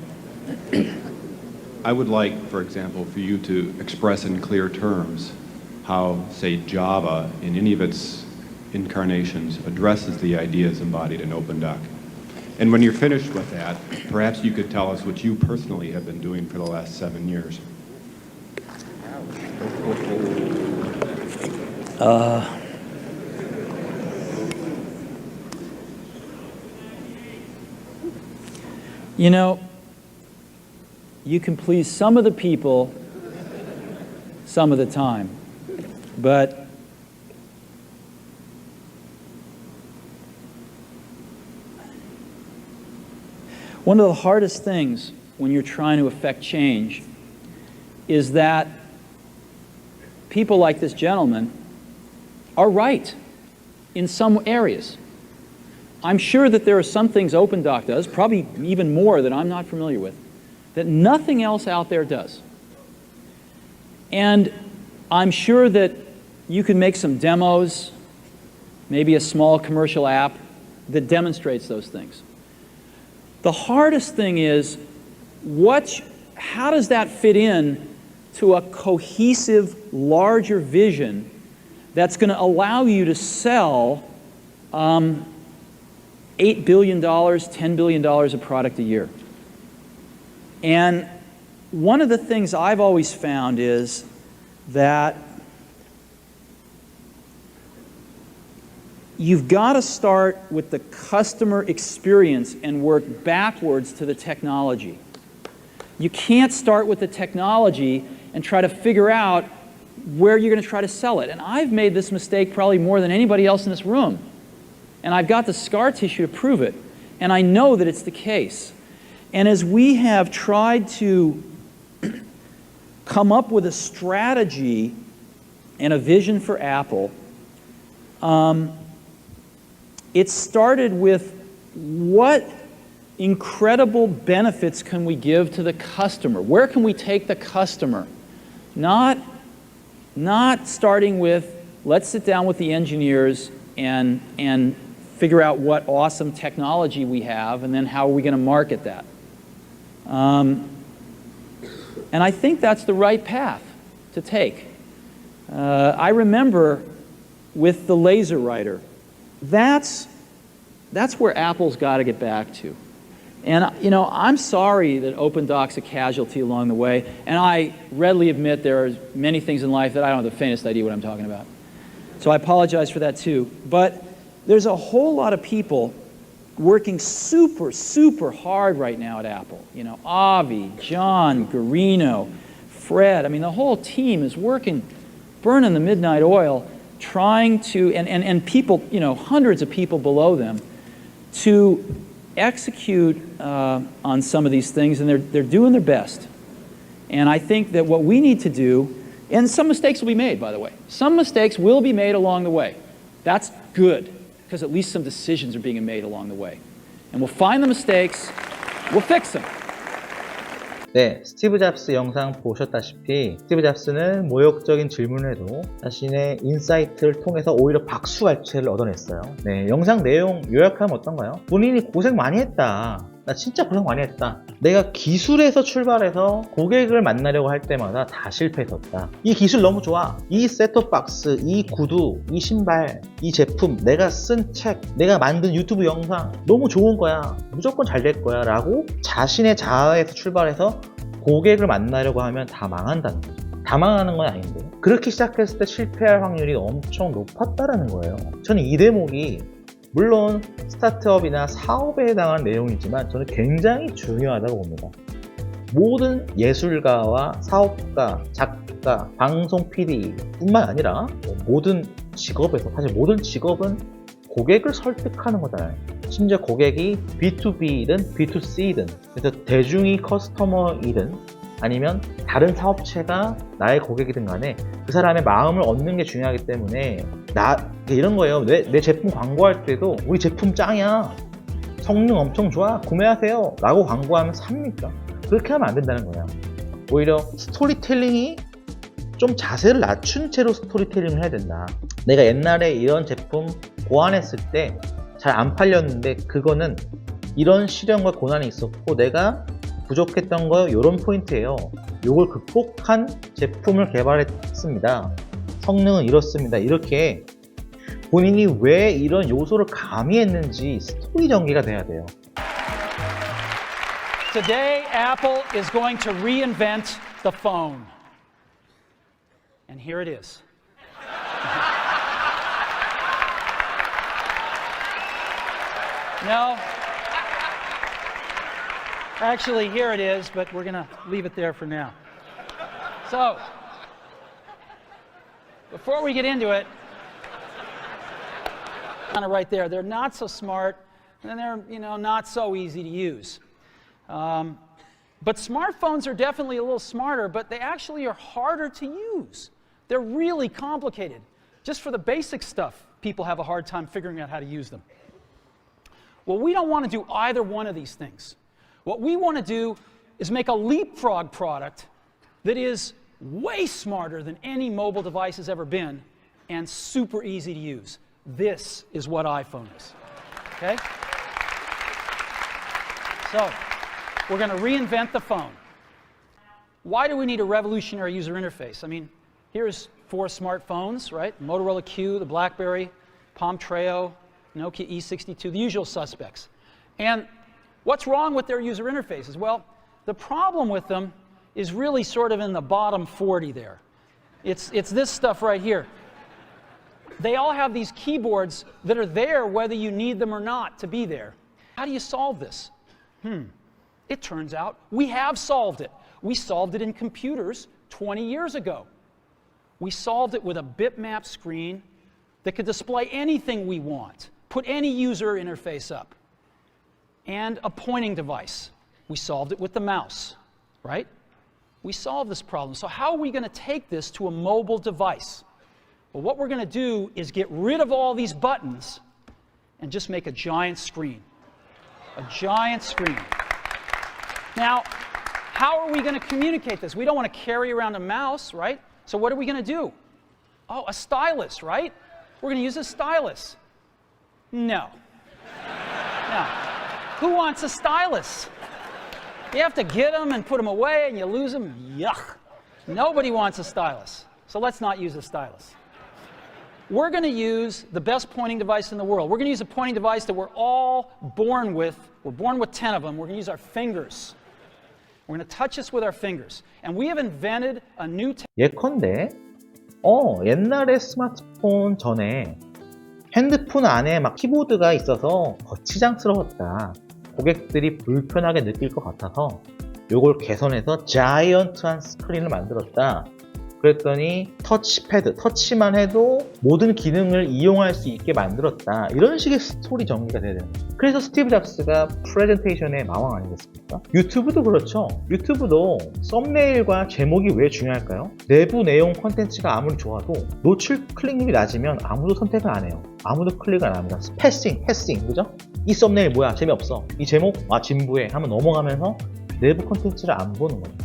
I would like, for example, for you to express in clear terms how, say, Java, in any of its incarnations, addresses the ideas embodied in OpenDoc. And when you're finished with that, perhaps you could tell us what you personally have been doing for the last 7 years. You know, you can please some of the people some of the time, but one of the hardest things when you're trying to affect change is that people like this gentleman are right in some areas. I'm sure that there are some things OpenDoc does, probably even more that I'm not familiar with, that nothing else out there does. And I'm sure that you can make some demos, maybe a small commercial app that demonstrates those things. The hardest thing is, how does that fit in to a cohesive, larger vision that's going to allow you to sell $8 billion, $10 billion of product a year? And one of the things I've always found is that you've got to start with the customer experience and work backwards to the technology. You can't start with the technology and try to figure out where you're going to try to sell it. And I've made this mistake probably more than anybody else in this room. And I've got the scar tissue to prove it. And I know that it's the case. And as we have tried to come up with a strategy and a vision for Apple, it started with what incredible benefits can we give to the customer? Where can we take the customer? Not starting with, let's sit down with the engineers and figure out what awesome technology we have, and then how are we going to market that? And I think that's the right path to take. I remember with the LaserWriter, that's where Apple's got to get back to. And you know, I'm sorry that OpenDoc's a casualty along the way, and I readily admit there are many things in life that I don't have the faintest idea what I'm talking about. So I apologize for that too. But there's a whole lot of people working super, super hard right now at Apple. You know, Avi, John, Garino, Fred. I mean, the whole team is working, burning the midnight oil, trying to, and people, you know, hundreds of people below them, to execute on some of these things, and they're doing their best. And I think that what we need to do, and some mistakes will be made, by the way. Some mistakes will be made along the way. That's good, because at least some decisions are being made along the way. And we'll find the mistakes, we'll fix them. 네, 스티브 잡스 영상 보셨다시피 스티브 잡스는 모욕적인 질문을 해도 자신의 인사이트를 통해서 오히려 박수갈채를 얻어냈어요. 네, 영상 내용 요약하면 어떤가요? 본인이 고생 많이 했다. 나 진짜 고생 많이 했다. 내가 기술에서 출발해서 고객을 만나려고 할 때마다 다 실패했었다. 이 기술 너무 좋아. 이 셋톱박스, 이 구두, 이 신발, 이 제품, 내가 쓴 책, 내가 만든 유튜브 영상 너무 좋은 거야. 무조건 잘 될 거야 라고 자신의 자아에서 출발해서 고객을 만나려고 하면 다 망한다는 거죠. 다 망하는 건 아닌데, 그렇게 시작했을 때 실패할 확률이 엄청 높았다라는 거예요. 저는 이 대목이 물론 스타트업이나 사업에 해당하는 내용이지만 저는 굉장히 중요하다고 봅니다. 모든 예술가와 사업가, 작가, 방송 PD 뿐만 아니라 모든 직업에서, 사실 모든 직업은 고객을 설득하는 거잖아요. 심지어 고객이 B2B이든 B2C이든, 그래서 대중이 커스터머이든 아니면 다른 사업체가 나의 고객이든 간에 그 사람의 마음을 얻는 게 중요하기 때문에 이런 거예요. 내 제품 광고할 때도 우리 제품 짱이야, 성능 엄청 좋아, 구매하세요 라고 광고하면 삽니까? 그렇게 하면 안 된다는 거예요. 오히려 스토리텔링이 좀 자세를 낮춘 채로 스토리텔링을 해야 된다. 내가 옛날에 이런 제품 고안했을 때 잘 안 팔렸는데 그거는 이런 시련과 고난이 있었고 내가 부족했던 거 이런 포인트예요. 이걸 극복한 제품을 개발했습니다. 성능은 이렇습니다. 이렇게 본인이 왜 이런 요소를 가미했는지 스토리 전개가 돼야 돼요. Today, Apple is going to reinvent the phone. And here it is. No. Actually, here it is, but we're going to leave it there for now. So, before we get into it, kind of right there, they're not so smart, and they're, you know, not so easy to use. But smartphones are definitely a little smarter, but they actually are harder to use. They're really complicated. Just for the basic stuff, people have a hard time figuring out how to use them. Well, we don't want to do either one of these things. What we want to do is make a leapfrog product that is way smarter than any mobile device has ever been and super easy to use. This is what iPhone is. Okay? So, we're going to reinvent the phone. Why do we need a revolutionary user interface? I mean, here's 4 smartphones, right? Motorola Q, the BlackBerry, Palm Treo, Nokia E62, the usual suspects. And what's wrong with their user interfaces? Well, the problem with them is really sort of in the bottom 40 there. It's this stuff right here. They all have these keyboards that are there whether you need them or not to be there. How do you solve this? It turns out we have solved it. We solved it in computers 20 years ago. We solved it with a bitmap screen that could display anything we want, put any user interface up, and a pointing device. We solved it with the mouse, right? We solved this problem. So how are we going to take this to a mobile device? Well, what we're going to do is get rid of all these buttons and just make a giant screen. A giant screen. Now, how are we going to communicate this? We don't want to carry around a mouse, right? So what are we going to do? Oh, a stylus, right? We're going to use a stylus. No. No. Who wants a stylus? You have to get them and put them away and you lose them. Yuck. Nobody wants a stylus. So let's not use a stylus. We're going to use the best pointing device in the world. We're going to use a pointing device that we're all born with. We're born with 10 of them. We're going to use our fingers. We're going to touch this with our fingers. And we have invented a new 예컨대 옛날에 스마트폰 전에 핸드폰 안에 막 키보드가 있어서 거치장스러웠다. 고객들이 불편하게 느낄 것 같아서 요걸 개선해서 자이언트한 스크린을 만들었다. 그랬더니 터치패드, 터치만 해도 모든 기능을 이용할 수 있게 만들었다. 이런 식의 스토리 전개가 돼야 되는 거죠. 그래서 스티브 잡스가 프레젠테이션의 마왕 아니겠습니까? 유튜브도 그렇죠. 유튜브도 썸네일과 제목이 왜 중요할까요? 내부 내용 콘텐츠가 아무리 좋아도 노출 클릭률이 낮으면 아무도 선택을 안 해요. 아무도 클릭을 안 합니다. 패싱, 그죠? 이 썸네일 뭐야? 재미없어. 이 제목? 아, 진부해. 하면 넘어가면서 내부 콘텐츠를 안 보는 거죠.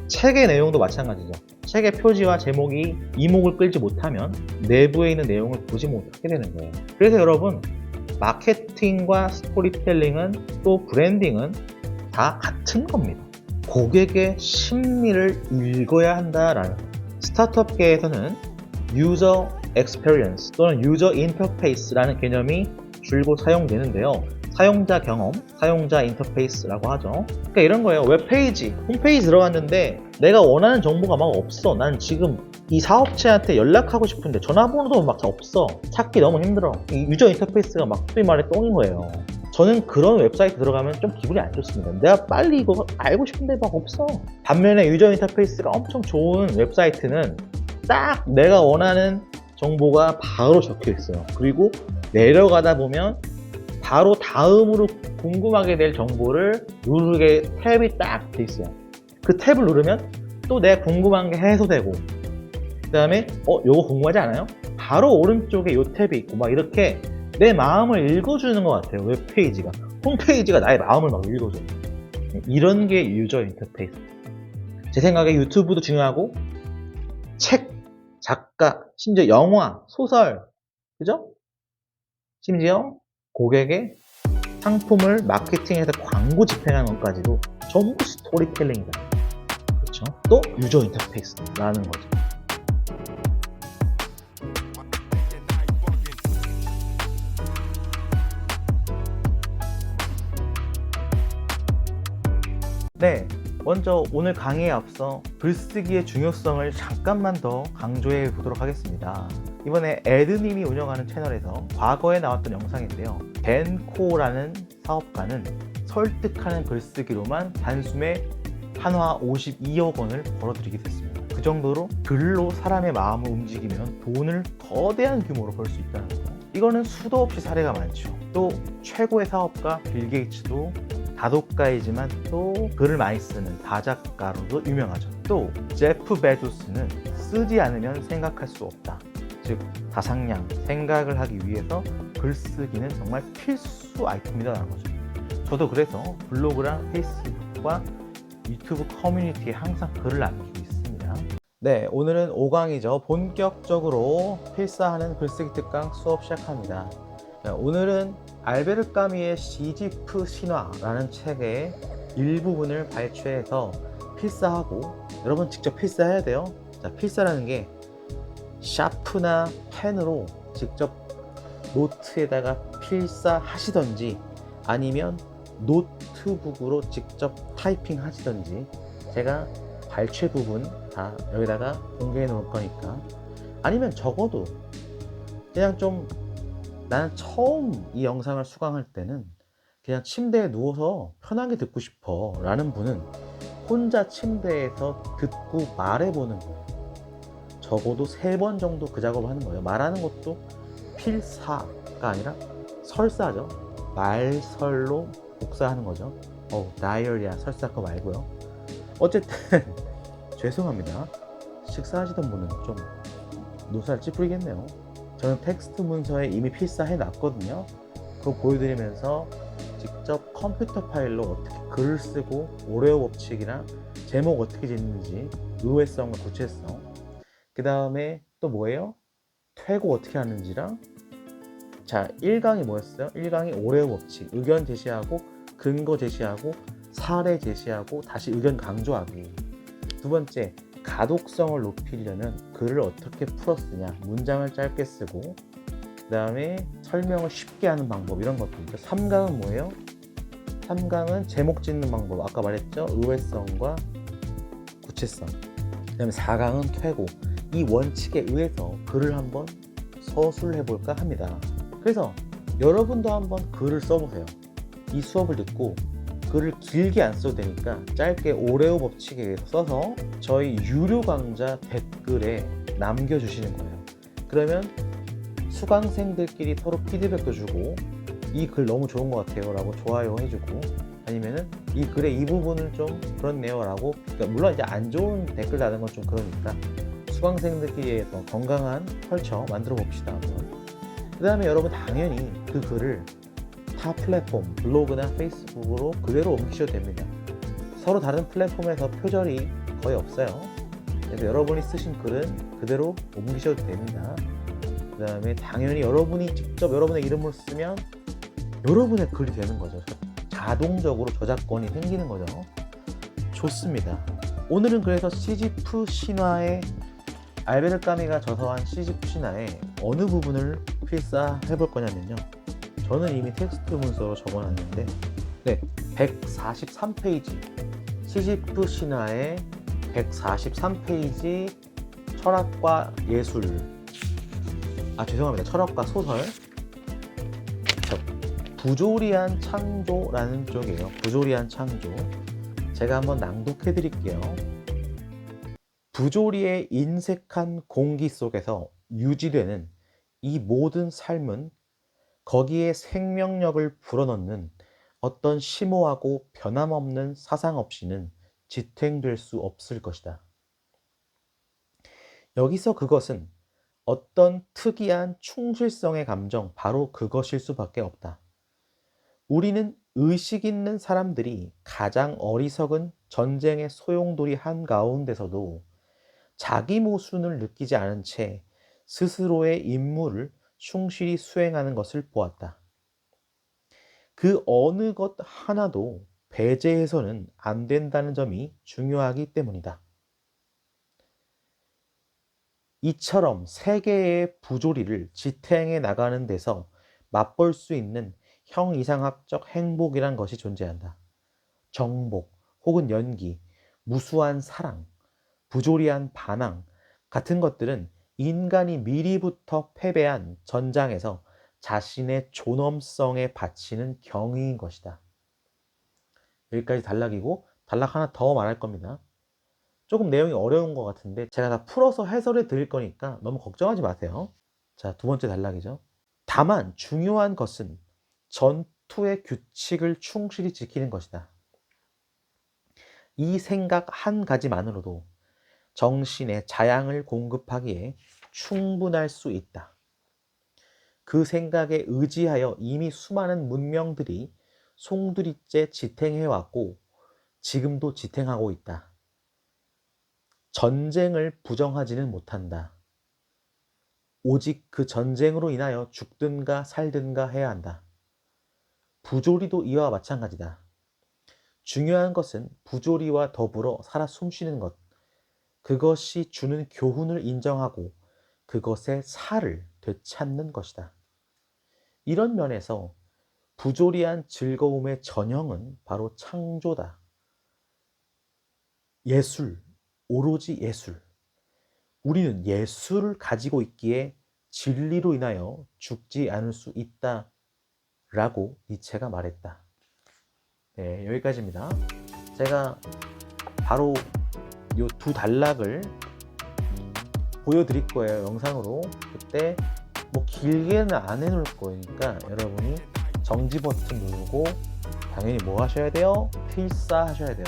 책의 내용도 마찬가지죠. 책의 표지와 제목이 이목을 끌지 못하면 내부에 있는 내용을 보지 못하게 되는 거예요. 그래서 여러분, 마케팅과 스토리텔링은 또 브랜딩은 다 같은 겁니다. 고객의 심리를 읽어야 한다라는 거예요. 스타트업계에서는 유저 익스피리언스 또는 유저 인터페이스라는 개념이 줄곧 사용되는데요. 사용자 경험, 사용자 인터페이스라고 하죠. 그러니까 이런 거예요. 웹페이지, 홈페이지 들어갔는데 내가 원하는 정보가 막 없어. 난 지금 이 사업체한테 연락하고 싶은데 전화번호도 막 없어. 찾기 너무 힘들어. 이 유저 인터페이스가 막 소위 말해 똥인 거예요. 저는 그런 웹사이트 들어가면 좀 기분이 안 좋습니다. 내가 빨리 이거 알고 싶은데 막 없어. 반면에 유저 인터페이스가 엄청 좋은 웹사이트는 딱 내가 원하는 정보가 바로 적혀 있어요. 그리고 내려가다 보면 바로 다음으로 궁금하게 될 정보를 누르게 탭이 딱 돼 있어요. 그 탭을 누르면 또 내가 궁금한 게 해소되고, 그 다음에 요거 궁금하지 않아요? 바로 오른쪽에 요 탭이 있고, 막 이렇게 내 마음을 읽어주는 것 같아요. 웹페이지가. 홈페이지가 나의 마음을 막 읽어줘요. 이런 게 유저 인터페이스. 제 생각에 유튜브도 중요하고, 책, 작가, 심지어 영화, 소설, 그죠? 심지어 고객의 상품을 마케팅해서 광고 집행하는 것까지도 전부 스토리텔링이다. 그렇죠? 또 유저 인터페이스라는 거죠. 네, 먼저 오늘 강의에 앞서 글쓰기의 중요성을 잠깐만 더 강조해 보도록 하겠습니다. 이번에 에드님이 운영하는 채널에서 과거에 나왔던 영상인데요. 벤코라는 사업가는 설득하는 글쓰기로만 단숨에 한화 52억 원을 벌어들이게 됐습니다. 그 정도로 글로 사람의 마음을 움직이면 돈을 거대한 규모로 벌 수 있다는 거. 이거는 수도 없이 사례가 많죠. 또 최고의 사업가 빌 게이츠도 다독가이지만 또 글을 많이 쓰는 다작가로도 유명하죠. 또 제프 베조스는 쓰지 않으면 생각할 수 없다. 즉 다상량, 생각을 하기 위해서 글쓰기는 정말 필수 아이템이라는 거죠. 저도 그래서 블로그랑 페이스북과 유튜브 커뮤니티에 항상 글을 남기고 있습니다. 네, 오늘은 5강이죠. 본격적으로 필사하는 글쓰기 특강 수업 시작합니다. 오늘은 알베르 까미의 시지프 신화라는 책의 일부분을 발췌해서 필사하고, 여러분 직접 필사해야 돼요. 자, 필사라는 게 샤프나 펜으로 직접 노트에다가 필사하시던지 아니면 노트북으로 직접 타이핑 하시던지, 제가 발췌 부분 다 여기다가 공개해 놓을 거니까, 아니면 적어도 그냥 좀 나는 처음 이 영상을 수강할 때는 그냥 침대에 누워서 편하게 듣고 싶어 라는 분은 혼자 침대에서 듣고 말해보는 거예요. 적어도 3번 정도 그 작업을 하는 거예요. 말하는 것도 필사가 아니라 설사죠. 말설로 복사하는 거죠. 다이어리아 설사 거 말고요. 어쨌든 죄송합니다. 식사하시던 분은 좀 눈살 찌푸리겠네요. 저는 텍스트 문서에 이미 필사해 놨거든요. 그거 보여드리면서 직접 컴퓨터 파일로 어떻게 글을 쓰고 오레오 법칙이랑 제목 어떻게 짓는지 의외성과 구체성, 그 다음에 또 뭐예요? 퇴고 어떻게 하는지랑, 자 1강이 뭐였어요? 1강이 오레오 법칙, 의견 제시하고 근거 제시하고 사례 제시하고 다시 의견 강조하기. 두 번째, 가독성을 높이려면 글을 어떻게 풀었으냐, 문장을 짧게 쓰고, 그 다음에 설명을 쉽게 하는 방법, 이런 것들이죠. 3강은 뭐예요? 3강은 제목 짓는 방법, 아까 말했죠? 의외성과 구체성. 그 다음에 4강은 퇴고. 이 원칙에 의해서 글을 한번 서술해 볼까 합니다. 그래서 여러분도 한번 글을 써보세요. 이 수업을 듣고 글을 길게 안 써도 되니까 짧게 오레오 법칙에 의해서 써서 저희 유료 강좌 댓글에 남겨주시는 거예요. 그러면 수강생들끼리 서로 피드백도 주고, 이 글 너무 좋은 것 같아요 라고 좋아요 해주고, 아니면은 이 글의 이 부분을 좀 그렇네요 라고, 그러니까 물론 이제 안 좋은 댓글 다는 건 좀 그러니까 수강생들끼리 더 건강한 컬처 만들어 봅시다 한번. 그 다음에 여러분 당연히 그 글을 타 플랫폼, 블로그나 페이스북으로 그대로 옮기셔도 됩니다. 서로 다른 플랫폼에서 표절이 거의 없어요. 그래서 여러분이 쓰신 글은 그대로 옮기셔도 됩니다. 그 다음에 당연히 여러분이 직접 여러분의 이름을 쓰면 여러분의 글이 되는 거죠. 자동적으로 저작권이 생기는 거죠. 좋습니다. 오늘은 그래서 시지프 신화의 알베르 까미가 저서한 시지프 신화의 어느 부분을 필사해 볼 거냐면요. 저는 이미 텍스트 문서로 적어놨는데, 네, 143페이지 시지프 신화의 143페이지 철학과 예술, 죄송합니다. 철학과 소설, 부조리한 창조라는 쪽이에요. 부조리한 창조. 제가 한번 낭독해 드릴게요. 부조리의 인색한 공기 속에서 유지되는 이 모든 삶은 거기에 생명력을 불어넣는 어떤 심오하고 변함없는 사상 없이는 지탱될 수 없을 것이다. 여기서 그것은 어떤 특이한 충실성의 감정, 바로 그것일 수밖에 없다. 우리는 의식 있는 사람들이 가장 어리석은 전쟁의 소용돌이 한가운데서도 자기 모순을 느끼지 않은 채 스스로의 임무를 충실히 수행하는 것을 보았다. 그 어느 것 하나도 배제해서는 안 된다는 점이 중요하기 때문이다. 이처럼 세계의 부조리를 지탱해 나가는 데서 맛볼 수 있는 형이상학적 행복이란 것이 존재한다. 정복 혹은 연기, 무수한 사랑, 부조리한 반항 같은 것들은 인간이 미리부터 패배한 전장에서 자신의 존엄성에 바치는 경위인 것이다. 여기까지 단락이고, 단락 하나 더 말할 겁니다. 조금 내용이 어려운 것 같은데 제가 다 풀어서 해설해 드릴 거니까 너무 걱정하지 마세요. 자, 두 번째 단락이죠. 다만 중요한 것은 전투의 규칙을 충실히 지키는 것이다. 이 생각 한 가지만으로도 정신의 자양을 공급하기에 충분할 수 있다. 그 생각에 의지하여 이미 수많은 문명들이 송두리째 지탱해왔고 지금도 지탱하고 있다. 전쟁을 부정하지는 못한다. 오직 그 전쟁으로 인하여 죽든가 살든가 해야 한다. 부조리도 이와 마찬가지다. 중요한 것은 부조리와 더불어 살아 숨쉬는 것, 그것이 주는 교훈을 인정하고 그것의 살을 되찾는 것이다. 이런 면에서 부조리한 즐거움의 전형은 바로 창조다. 예술, 오로지 예술. 우리는 예술을 가지고 있기에 진리로 인하여 죽지 않을 수 있다 라고 니체가 말했다. 네, 여기까지입니다. 제가 바로 이 두 단락을 보여드릴 거예요, 영상으로. 그때 뭐 길게는 안 해놓을 거니까 여러분이 정지 버튼 누르고 당연히 뭐 하셔야 돼요? 필사하셔야 돼요.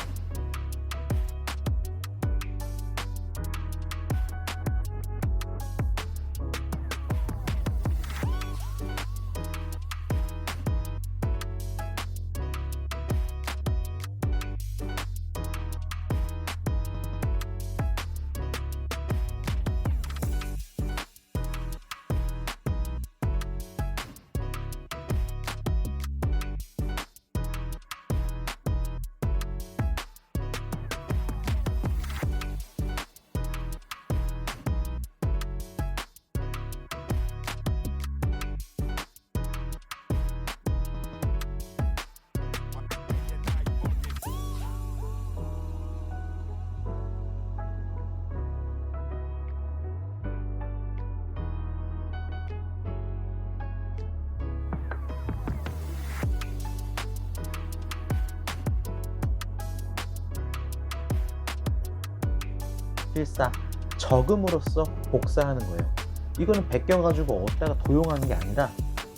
필사, 적음으로써 복사하는 거예요. 이거는 베껴가지고 어디다가 도용하는 게 아니라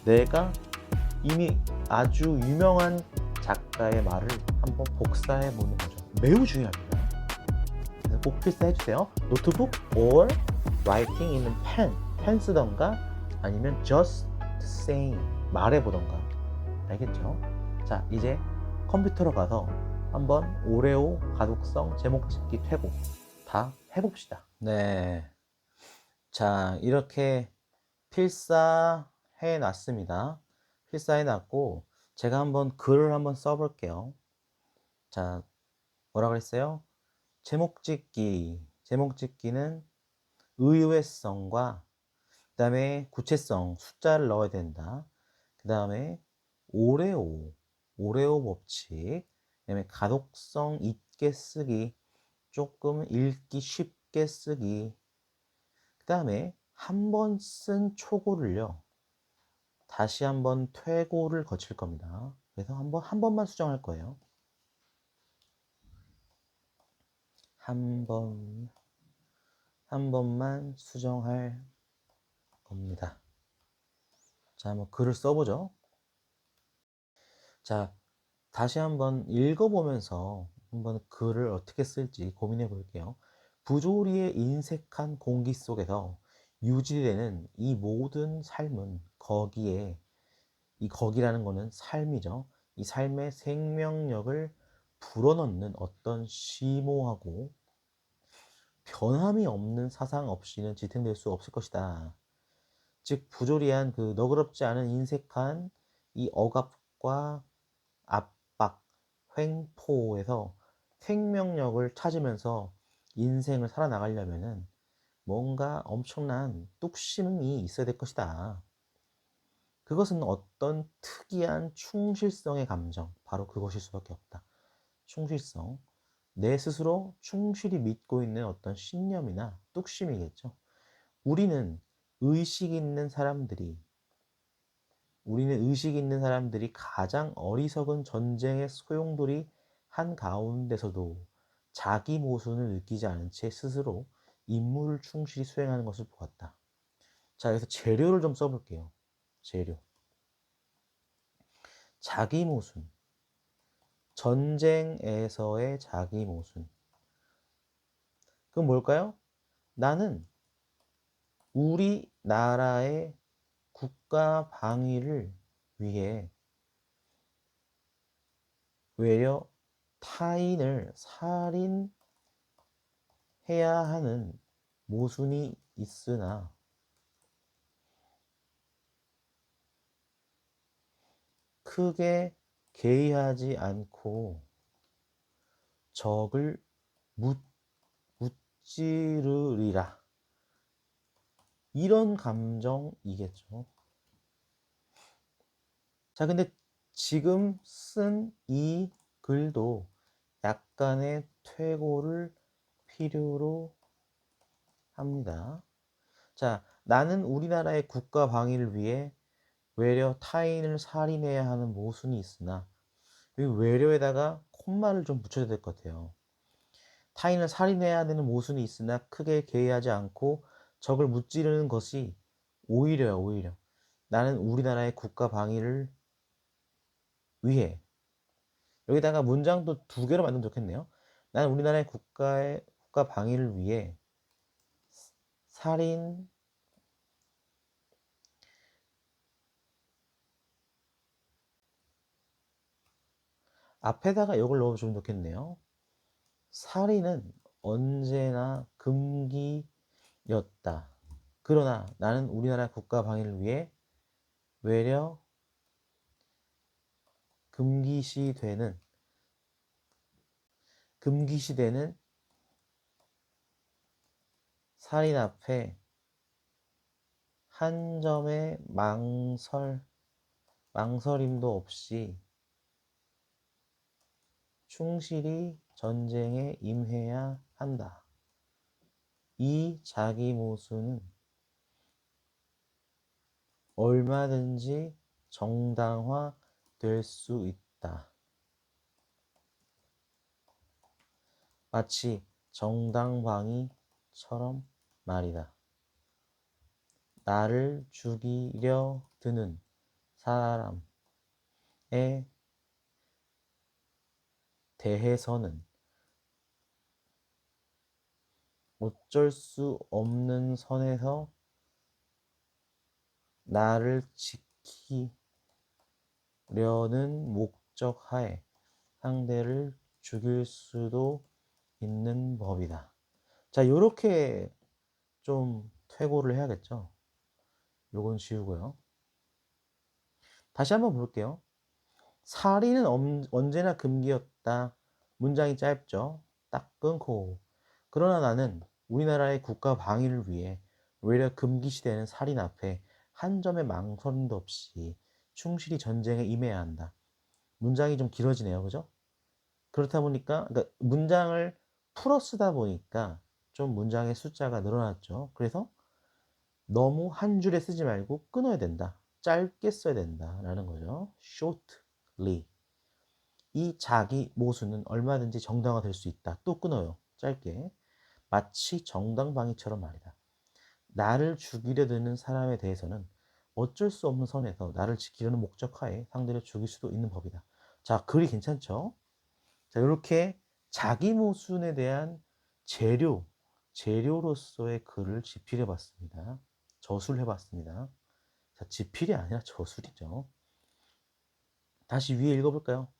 내가 이미 아주 유명한 작가의 말을 한번 복사해 보는 거죠. 매우 중요합니다. 그래서 꼭 필사해 주세요. 노트북 or writing in pen, 펜 쓰던가 아니면 just saying, 말해 보던가. 알겠죠? 자, 이제 컴퓨터로 가서 한번 오레오 가독성 제목짓기 퇴고 다 해봅시다. 네. 자, 이렇게 필사해 놨습니다. 필사해 놨고, 제가 한번 글을 한번 써볼게요. 자, 뭐라 그랬어요? 제목짓기. 제목짓기는 의외성과, 그 다음에 구체성, 숫자를 넣어야 된다. 그 다음에 오레오 법칙, 그 다음에 가독성 있게 쓰기, 조금 읽기 쉽게 쓰기. 그 다음에 한 번 쓴 초고를요, 다시 한번 퇴고를 거칠 겁니다. 그래서 한 번만 수정할 거예요. 한 번만 수정할 겁니다. 자, 한번 글을 써보죠. 자, 다시 한번 읽어보면서 한번 글을 어떻게 쓸지 고민해 볼게요. 부조리에 인색한 공기 속에서 유지되는 이 모든 삶은 거기에, 이 거기라는 거는 삶이죠. 이 삶의 생명력을 불어넣는 어떤 심오하고 변함이 없는 사상 없이는 지탱될 수 없을 것이다. 즉 부조리한 그 너그럽지 않은 인색한 이 억압과 압박, 횡포에서 생명력을 찾으면서 인생을 살아나가려면은 뭔가 엄청난 뚝심이 있어야 될 것이다. 그것은 어떤 특이한 충실성의 감정, 바로 그것일 수밖에 없다. 충실성. 내 스스로 충실히 믿고 있는 어떤 신념이나 뚝심이겠죠. 우리는 의식 있는 사람들이 가장 어리석은 전쟁의 소용돌이 한 가운데서도 자기 모순을 느끼지 않은 채 스스로 임무를 충실히 수행하는 것을 보았다. 자, 여기서 재료를 좀 써볼게요. 재료. 자기 모순. 전쟁에서의 자기 모순. 그건 뭘까요? 나는 우리나라의 국가 방위를 위해 외려 타인을 살인해야 하는 모순이 있으나 크게 개의하지 않고 적을 무찌르리라. 이런 감정이겠죠. 자, 근데 지금 쓴 이 글도 약간의 퇴고를 필요로 합니다. 자, 나는 우리나라의 국가 방위를 위해 외려 타인을 살인해야 하는 모순이 있으나, 여기 외려에다가 콤마를 좀 붙여야 될 것 같아요. 타인을 살인해야 되는 모순이 있으나 크게 개의하지 않고 적을 무찌르는 것이 오히려 나는 우리나라의 국가 방위를 위해 여기다가 문장도 두 개로 만들면 좋겠네요. 나는 우리나라의 국가 방위를 위해 살인 앞에다가 이걸 넣어주면 좋겠네요. 살인은 언제나 금기였다. 그러나 나는 우리나라 국가 방위를 위해 외려 금기시되는 살인 앞에 한 점의 망설임도 없이 충실히 전쟁에 임해야 한다. 이 자기모순은 얼마든지 정당화될 수 있다. 마치 정당방위처럼 말이다. 나를 죽이려 드는 사람에 대해서는 어쩔 수 없는 선에서 나를 지키려는 목적하에 상대를 죽일 수도 있는 법이다. 자, 요렇게 좀 퇴고를 해야겠죠. 요건 지우고요. 다시 한번 볼게요. 살인은 언제나 금기였다. 문장이 짧죠. 딱 끊고. 그러나 나는 우리나라의 국가 방위를 위해 외려 금기시되는 살인 앞에 한 점의 망설임도 없이 충실히 전쟁에 임해야 한다. 문장이 좀 길어지네요. 그죠? 그렇다 보니까, 그러니까 문장을 풀어 쓰다 보니까 좀 문장의 숫자가 늘어났죠. 그래서 너무 한 줄에 쓰지 말고 끊어야 된다. 짧게 써야 된다라는 거죠. shortly. 이 자기 모순은 얼마든지 정당화될 수 있다. 또 끊어요. 짧게. 마치 정당방위처럼 말이다. 나를 죽이려 드는 사람에 대해서는 어쩔 수 없는 선에서 나를 지키려는 목적하에 상대를 죽일 수도 있는 법이다. 자, 글이 괜찮죠? 자, 이렇게 자기 모순에 대한 재료로서의 글을 집필해 봤습니다. 저술해 봤습니다. 자, 집필이 아니라 저술이죠. 다시 위에 읽어볼까요?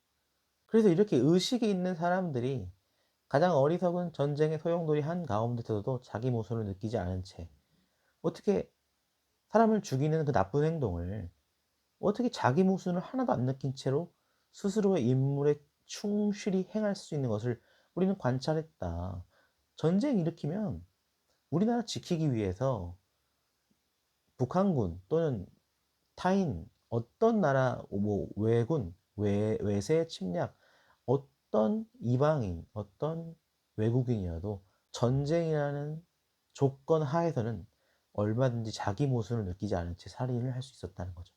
그래서 이렇게 의식이 있는 사람들이 가장 어리석은 전쟁의 소용돌이 한 가운데서도 자기 모순을 느끼지 않은 채 어떻게 사람을 죽이는 그 나쁜 행동을 어떻게 자기 모순을 하나도 안 느낀 채로 스스로의 임무에 충실히 행할 수 있는 것을 우리는 관찰했다. 전쟁 일으키면 우리나라 지키기 위해서 북한군 또는 타인 어떤 나라 뭐 외군 외세 침략 어떤 이방인 어떤 외국인이어도 전쟁이라는 조건 하에서는 얼마든지 자기 모순을 느끼지 않은 채 살인을 할 수 있었다는 거죠.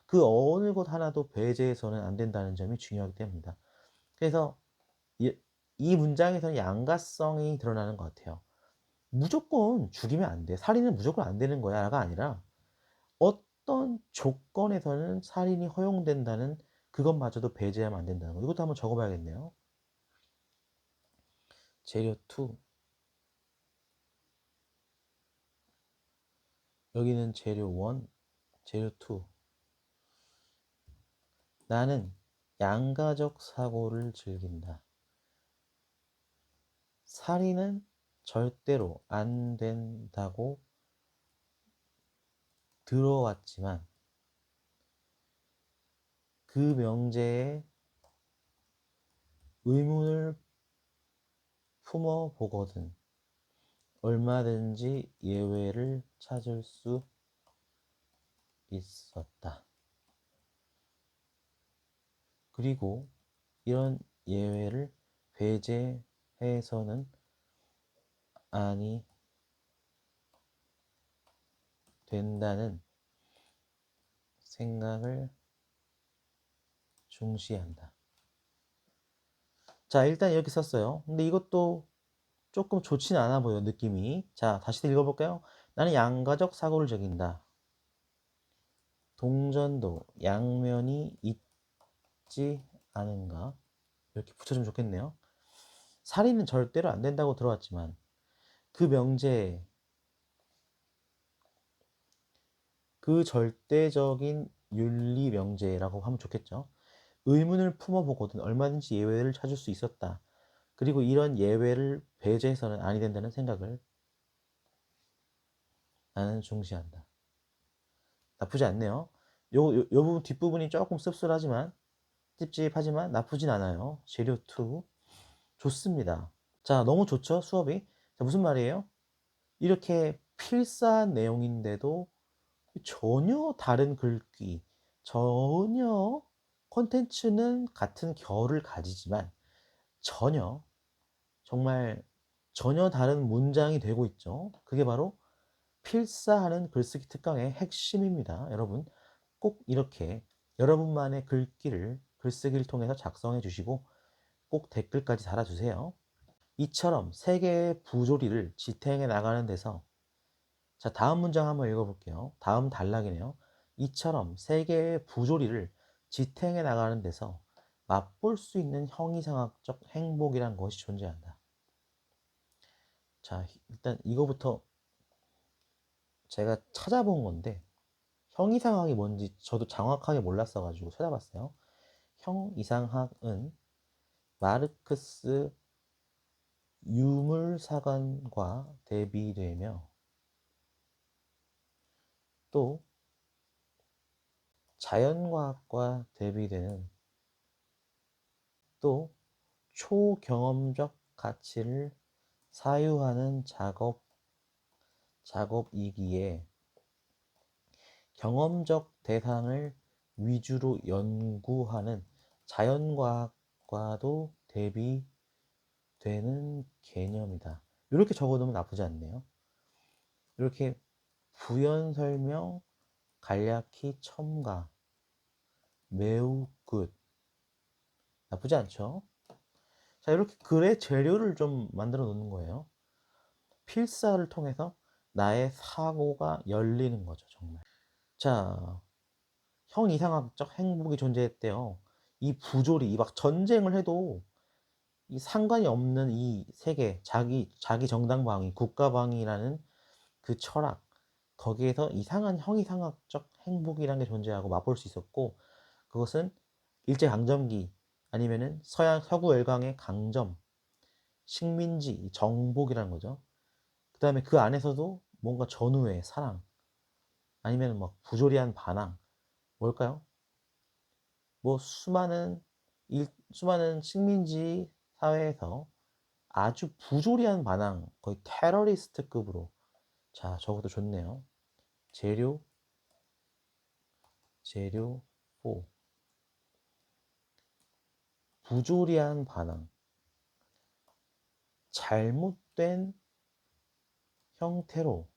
그 어느 것 하나도 배제해서는 안 된다는 점이 중요하기 때문입니다. 그래서 이 문장에서는 양가성이 드러나는 것 같아요. 무조건 죽이면 안 돼. 살인은 무조건 안 되는 거야가 아니라 어떤 조건에서는 살인이 허용된다는 그것마저도 배제하면 안 된다는 거. 이것도 한번 적어봐야겠네요. 재료 2. 여기는 재료 1, 재료 2. 나는 양가적 사고를 즐긴다. 살인은 절대로 안 된다고 들어왔지만 그 명제에 의문을 품어 보거든 얼마든지 예외를 찾을 수 있었다. 그리고 이런 예외를 배제해서는 아니 된다는 생각을 중시한다. 자, 일단 이렇게 썼어요. 근데 이것도 조금 좋지는 않아 보여, 느낌이. 자, 다시 읽어볼까요? 나는 양가적 사고를 즐긴다. 동전도 양면이 있지 않은가? 이렇게 붙여주면 좋겠네요. 살인은 절대로 안 된다고 들어왔지만 그 명제에 그 절대적인 윤리 명제라고 하면 좋겠죠. 의문을 품어보거든 얼마든지 예외를 찾을 수 있었다. 그리고 이런 예외를 배제해서는 아니 된다는 생각을 나는 중시한다. 나쁘지 않네요. 요 부분 뒷부분이 조금 씁쓸하지만 찝찝하지만 나쁘진 않아요. 재료 2 좋습니다. 자, 너무 좋죠 수업이. 자, 무슨 말이에요? 이렇게 필사한 내용인데도 전혀 다른 글귀, 전혀 콘텐츠는 같은 결을 가지지만 전혀 정말 전혀 다른 문장이 되고 있죠. 그게 바로 필사하는 글쓰기 특강의 핵심입니다. 여러분 꼭 이렇게 여러분만의 글귀를 글쓰기를 통해서 작성해 주시고 꼭 댓글까지 달아주세요. 이처럼 세 개의 부조리를 지탱해 나가는 데서 자, 다음 문장 한번 읽어볼게요. 다음 단락이네요. 이처럼 세 개의 부조리를 지탱해 나가는 데서 맛볼 수 있는 형이상학적 행복이란 것이 존재한다. 자, 일단 이거부터 제가 찾아본 건데 형이상학이 뭔지 저도 정확하게 몰랐어가지고 찾아봤어요. 형이상학은 마르크스 유물사관과 대비되며 또 자연과학과 대비되는 또 초경험적 가치를 사유하는 작업이기에 경험적 대상을 위주로 연구하는 자연과학과도 대비되는 개념이다. 이렇게 적어두면 나쁘지 않네요. 이렇게 부연 설명, 간략히 첨가, 매우 굿. 나쁘지 않죠? 자, 이렇게 글의 재료를 좀 만들어 놓는 거예요. 필사를 통해서 나의 사고가 열리는 거죠, 정말. 자, 형이상학적 행복이 존재했대요. 이 부조리, 막 전쟁을 해도 이 상관이 없는 이 세계, 자기 정당방위, 국가방위라는 그 철학, 거기에서 이상한 형이상학적 행복이라는 게 존재하고 맛볼 수 있었고, 그것은 일제강점기 아니면은 서구 열강의 강점, 식민지, 정복이라는 거죠. 그 다음에 그 안에서도 뭔가 전우의 사랑, 아니면 막 부조리한 반항, 뭘까요? 뭐 수많은 식민지 사회에서 아주 부조리한 반항, 거의 테러리스트급으로. 자, 저것도 좋네요. 재료 4. 부조리한 반항. 잘못된 형태로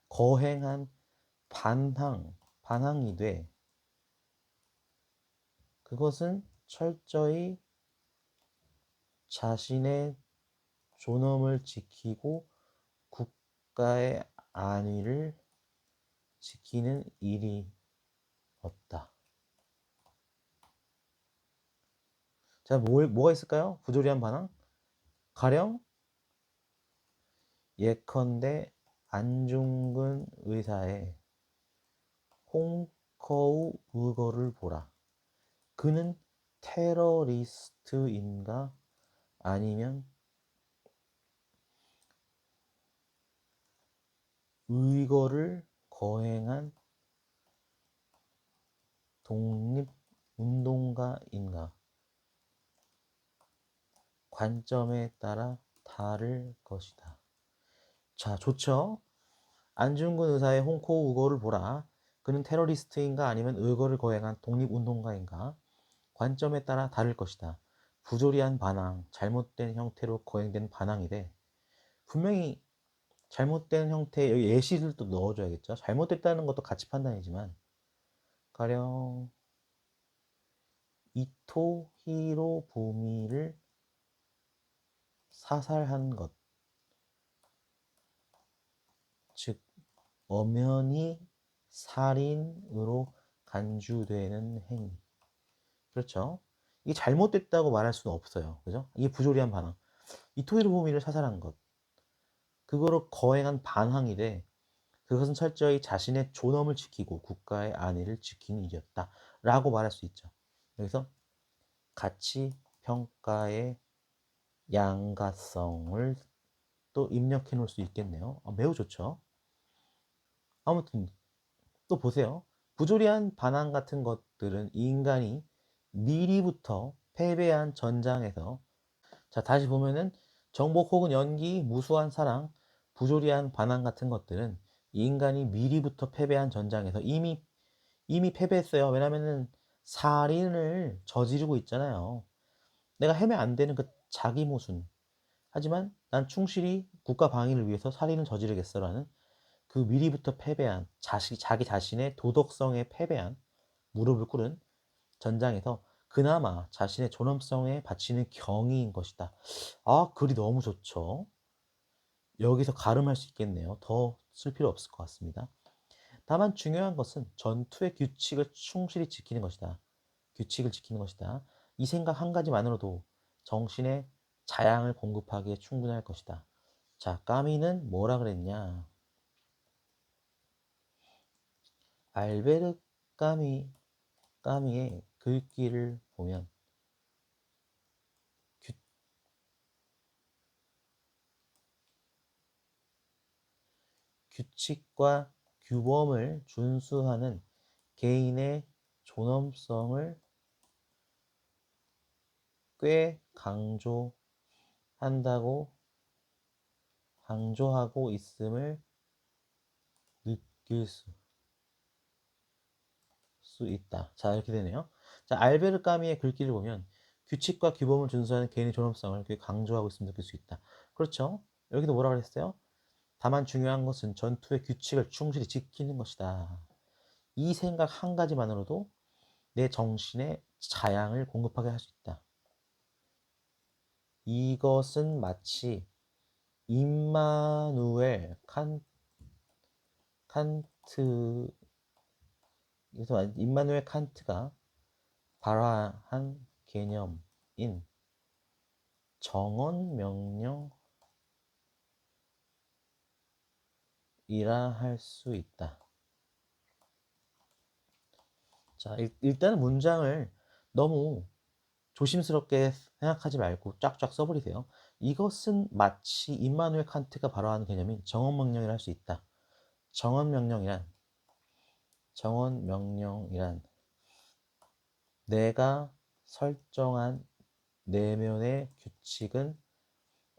거행한 반항이 돼. 그것은 철저히 자신의 존엄을 지키고 국가의 안위를 지키는 일이었다. 자, 뭐가 있을까요? 부조리한 반항? 가령 예컨대 안중근 의사의 홍커우 의거를 보라. 그는 테러리스트인가 아니면 의거를 거행한 독립운동가인가? 관점에 따라 다를 것이다. 자, 좋죠? 안중근 의사의 홍콩 의거를 보라. 그는 테러리스트인가 아니면 의거를 거행한 독립운동가인가? 관점에 따라 다를 것이다. 부조리한 반항, 잘못된 형태로 거행된 반항이래. 분명히 잘못된 형태, 여기 예시를 또 넣어줘야겠죠. 잘못됐다는 것도 가치 판단이지만 가령 이토 히로부미를 사살한 것, 즉 엄연히 살인으로 간주되는 행위. 그렇죠? 이게 잘못됐다고 말할 수는 없어요. 그죠? 이게 부조리한 반항. 이토히로부미를 사살한 것. 그거로 거행한 반항이되 그것은 철저히 자신의 존엄을 지키고 국가의 안위를 지키는 일이었다. 라고 말할 수 있죠. 여기서 가치 평가의 양가성을 또 입력해 놓을 수 있겠네요. 매우 좋죠. 아무튼 또 보세요. 부조리한 반항 같은 것들은 인간이 미리부터 패배한 전장에서, 자 다시 보면은 정복 혹은 연기, 무수한 사랑, 부조리한 반항 같은 것들은 인간이 미리부터 패배한 전장에서 이미 패배했어요. 왜냐면은 살인을 저지르고 있잖아요. 내가 해면 안 되는 그 자기 모순. 하지만 난 충실히 국가 방위를 위해서 살인을 저지르겠어라는 그 미리부터 패배한 자기 자신의 도덕성에 패배한 무릎을 꿇은 전장에서 그나마 자신의 존엄성에 바치는 경의인 것이다. 글이 너무 좋죠. 여기서 가름할 수 있겠네요. 더 쓸 필요 없을 것 같습니다. 다만 중요한 것은 전투의 규칙을 충실히 지키는 것이다. 규칙을 지키는 것이다. 이 생각 한 가지만으로도 정신의 자양을 공급하기에 충분할 것이다. 자, 까미는 뭐라 그랬냐? 알베르 까미의 글귀를 보면 규칙과 규범을 준수하는 개인의 존엄성을 꽤 강조하고 있음을 느낄 수 있다. 자, 이렇게 되네요. 자, 알베르 까미의 글귀를 보면 규칙과 규범을 준수하는 개인의 존엄성을 꽤 강조하고 있음을 느낄 수 있다. 그렇죠? 여기도 뭐라 그랬어요? 다만 중요한 것은 전투의 규칙을 충실히 지키는 것이다. 이 생각 한 가지만으로도 내 정신에 자양을 공급하게 할 수 있다. 이것은 마치 임마누엘 칸트, 그래서 임마누엘 칸트가 발화한 개념인 정언명령이라 할 수 있다. 자, 일단은 문장을 너무 조심스럽게 생각하지 말고 쫙쫙 써버리세요. 이것은 마치 임마누엘 칸트가 발화한 개념인 정언명령이라 할 수 있다. 정언명령이란 내가 설정한 내면의 규칙은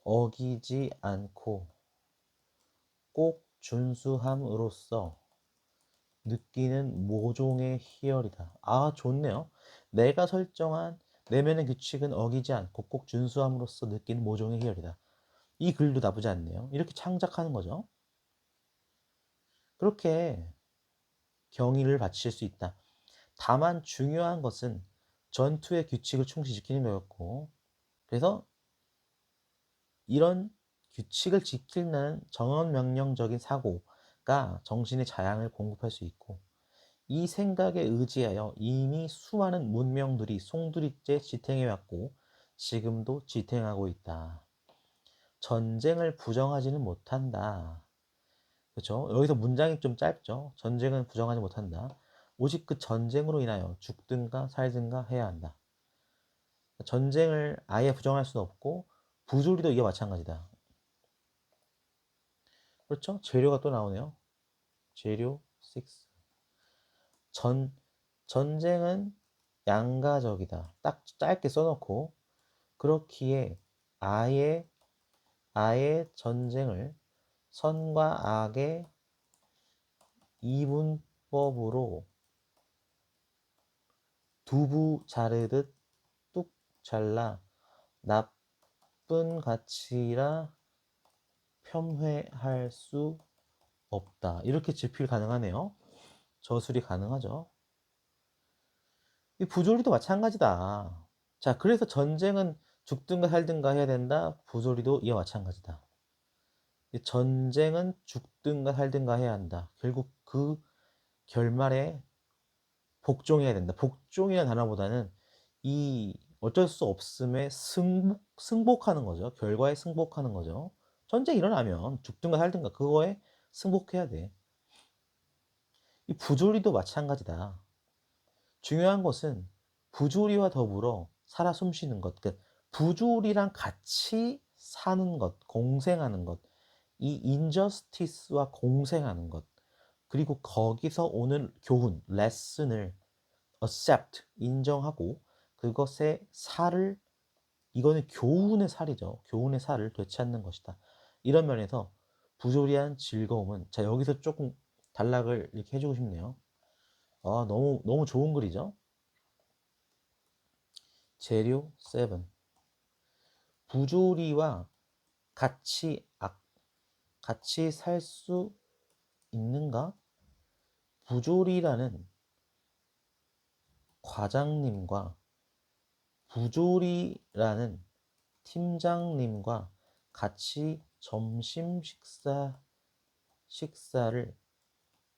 어기지 않고 꼭 준수함으로써 느끼는 모종의 희열이다. 좋네요. 내가 설정한 내면의 규칙은 어기지 않고 꼭 준수함으로써 느끼는 모종의 희열이다. 이 글도 나쁘지 않네요. 이렇게 창작하는 거죠. 그렇게 경의를 바칠 수 있다. 다만 중요한 것은 전투의 규칙을 충실히 지키는 거였고, 그래서 이런 규칙을 지키는 정언명령적인 사고가 정신의 자양을 공급할 수 있고, 이 생각에 의지하여 이미 수많은 문명들이 송두리째 지탱해왔고 지금도 지탱하고 있다. 전쟁을 부정하지는 못한다. 그렇죠? 여기서 문장이 좀 짧죠. 전쟁은 부정하지 못한다. 오직 그 전쟁으로 인하여 죽든가 살든가 해야 한다. 전쟁을 아예 부정할 수는 없고 부조리도 이게 마찬가지다. 그렇죠? 재료가 또 나오네요. 재료 6. 전쟁은 양가적이다. 딱 짧게 써놓고 그렇기에 아예 전쟁을 선과 악의 이분법으로 두부 자르듯 뚝 잘라 나쁜 가치라 폄훼할 수 없다. 이렇게 집필 가능하네요. 저술이 가능하죠. 이 부조리도 마찬가지다. 자, 그래서 전쟁은 죽든가 살든가 해야 된다. 부조리도 이와 마찬가지다. 전쟁은 죽든가 살든가 해야 한다. 결국 그 결말에 복종해야 된다. 복종이라는 단어보다는 이 어쩔 수 없음에 승복하는 거죠. 결과에 승복하는 거죠. 전쟁이 일어나면 죽든가 살든가 그거에 승복해야 돼. 이 부조리도 마찬가지다. 중요한 것은 부조리와 더불어 살아 숨쉬는 것, 그러니까 부조리랑 같이 사는 것, 공생하는 것, 이 인저스티스와 공생하는 것, 그리고 거기서 오는 교훈, 레슨을 accept, 인정하고 그것의 살을, 이거는 교훈의 살이죠. 교훈의 살을 되찾는 것이다. 이런 면에서 부조리한 즐거움은, 자, 여기서 조금 단락을 이렇게 해주고 싶네요. 아, 너무 좋은 글이죠. 재료 7. 부조리와 같이 같이 살 수 있는가? 부조리라는 과장님과 부조리라는 팀장님과 같이 점심 식사를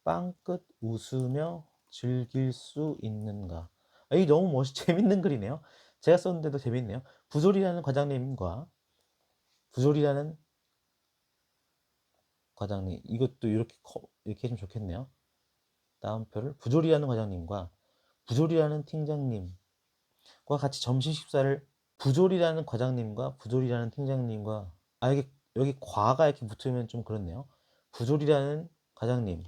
빵긋 웃으며 즐길 수 있는가? 아, 이 너무 재밌는 글이네요. 제가 썼는데도 재밌네요. 부조리라는 과장님과 부조리라는 과장님, 이것도 이렇게 해주면 좋겠네요. 다음표를 부조리라는 과장님과 부조리라는 팀장님과 같이 점심 식사를, 부조리라는 과장님과 부조리라는 팀장님과, 아, 이게 여기 과가 이렇게 붙으면 좀 그렇네요. 부조리라는 과장님,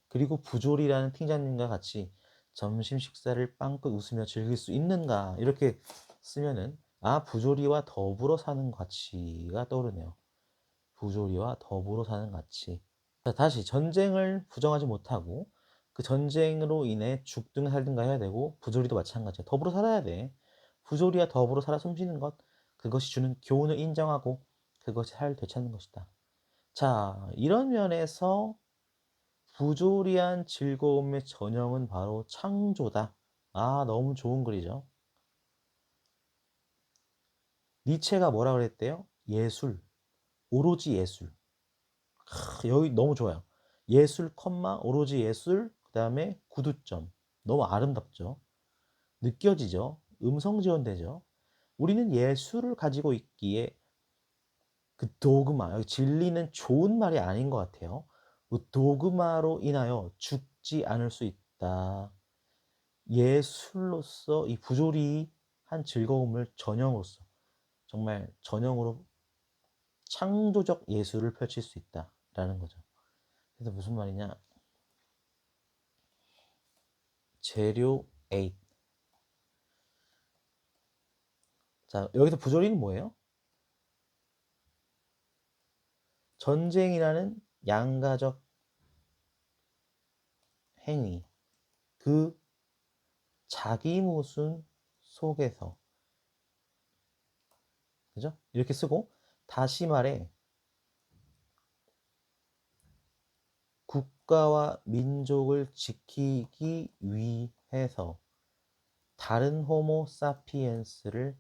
그리고 부조리라는 팀장님과 같이 점심 식사를 빵긋 웃으며 즐길 수 있는가, 이렇게 쓰면은 아, 부조리와 더불어 사는 가치가 떠오르네요. 부조리와 더불어 사는 가치. 자, 다시 전쟁을 부정하지 못하고 그 전쟁으로 인해 죽든 살든가 해야 되고, 부조리도 마찬가지야. 더불어 살아야 돼. 부조리와 더불어 살아 숨쉬는 것, 그것이 주는 교훈을 인정하고 그것이 살을 되찾는 것이다. 자, 이런 면에서 부조리한 즐거움의 전형은 바로 창조다. 아, 너무 좋은 글이죠. 니체가 뭐라 그랬대요? 예술, 오로지 예술. 여기 너무 좋아요. 예술, 오로지 예술, 그 다음에 구두점. 너무 아름답죠? 느껴지죠? 음성 지원되죠? 우리는 예술을 가지고 있기에 그 도그마, 여기 진리는 좋은 말이 아닌 것 같아요. 그 도그마로 인하여 죽지 않을 수 있다. 예술로서 이 부조리한 즐거움을 전형으로서, 정말 전형으로 창조적 예술을 펼칠 수 있다라는 거죠. 그래서 무슨 말이냐? 재료 8. 자, 여기서 부조리는 뭐예요? 전쟁이라는 양가적 행위, 그 자기 모순 속에서, 그죠? 이렇게 쓰고, 다시 말해 국가와 민족을 지키기 위해서 다른 호모 사피엔스를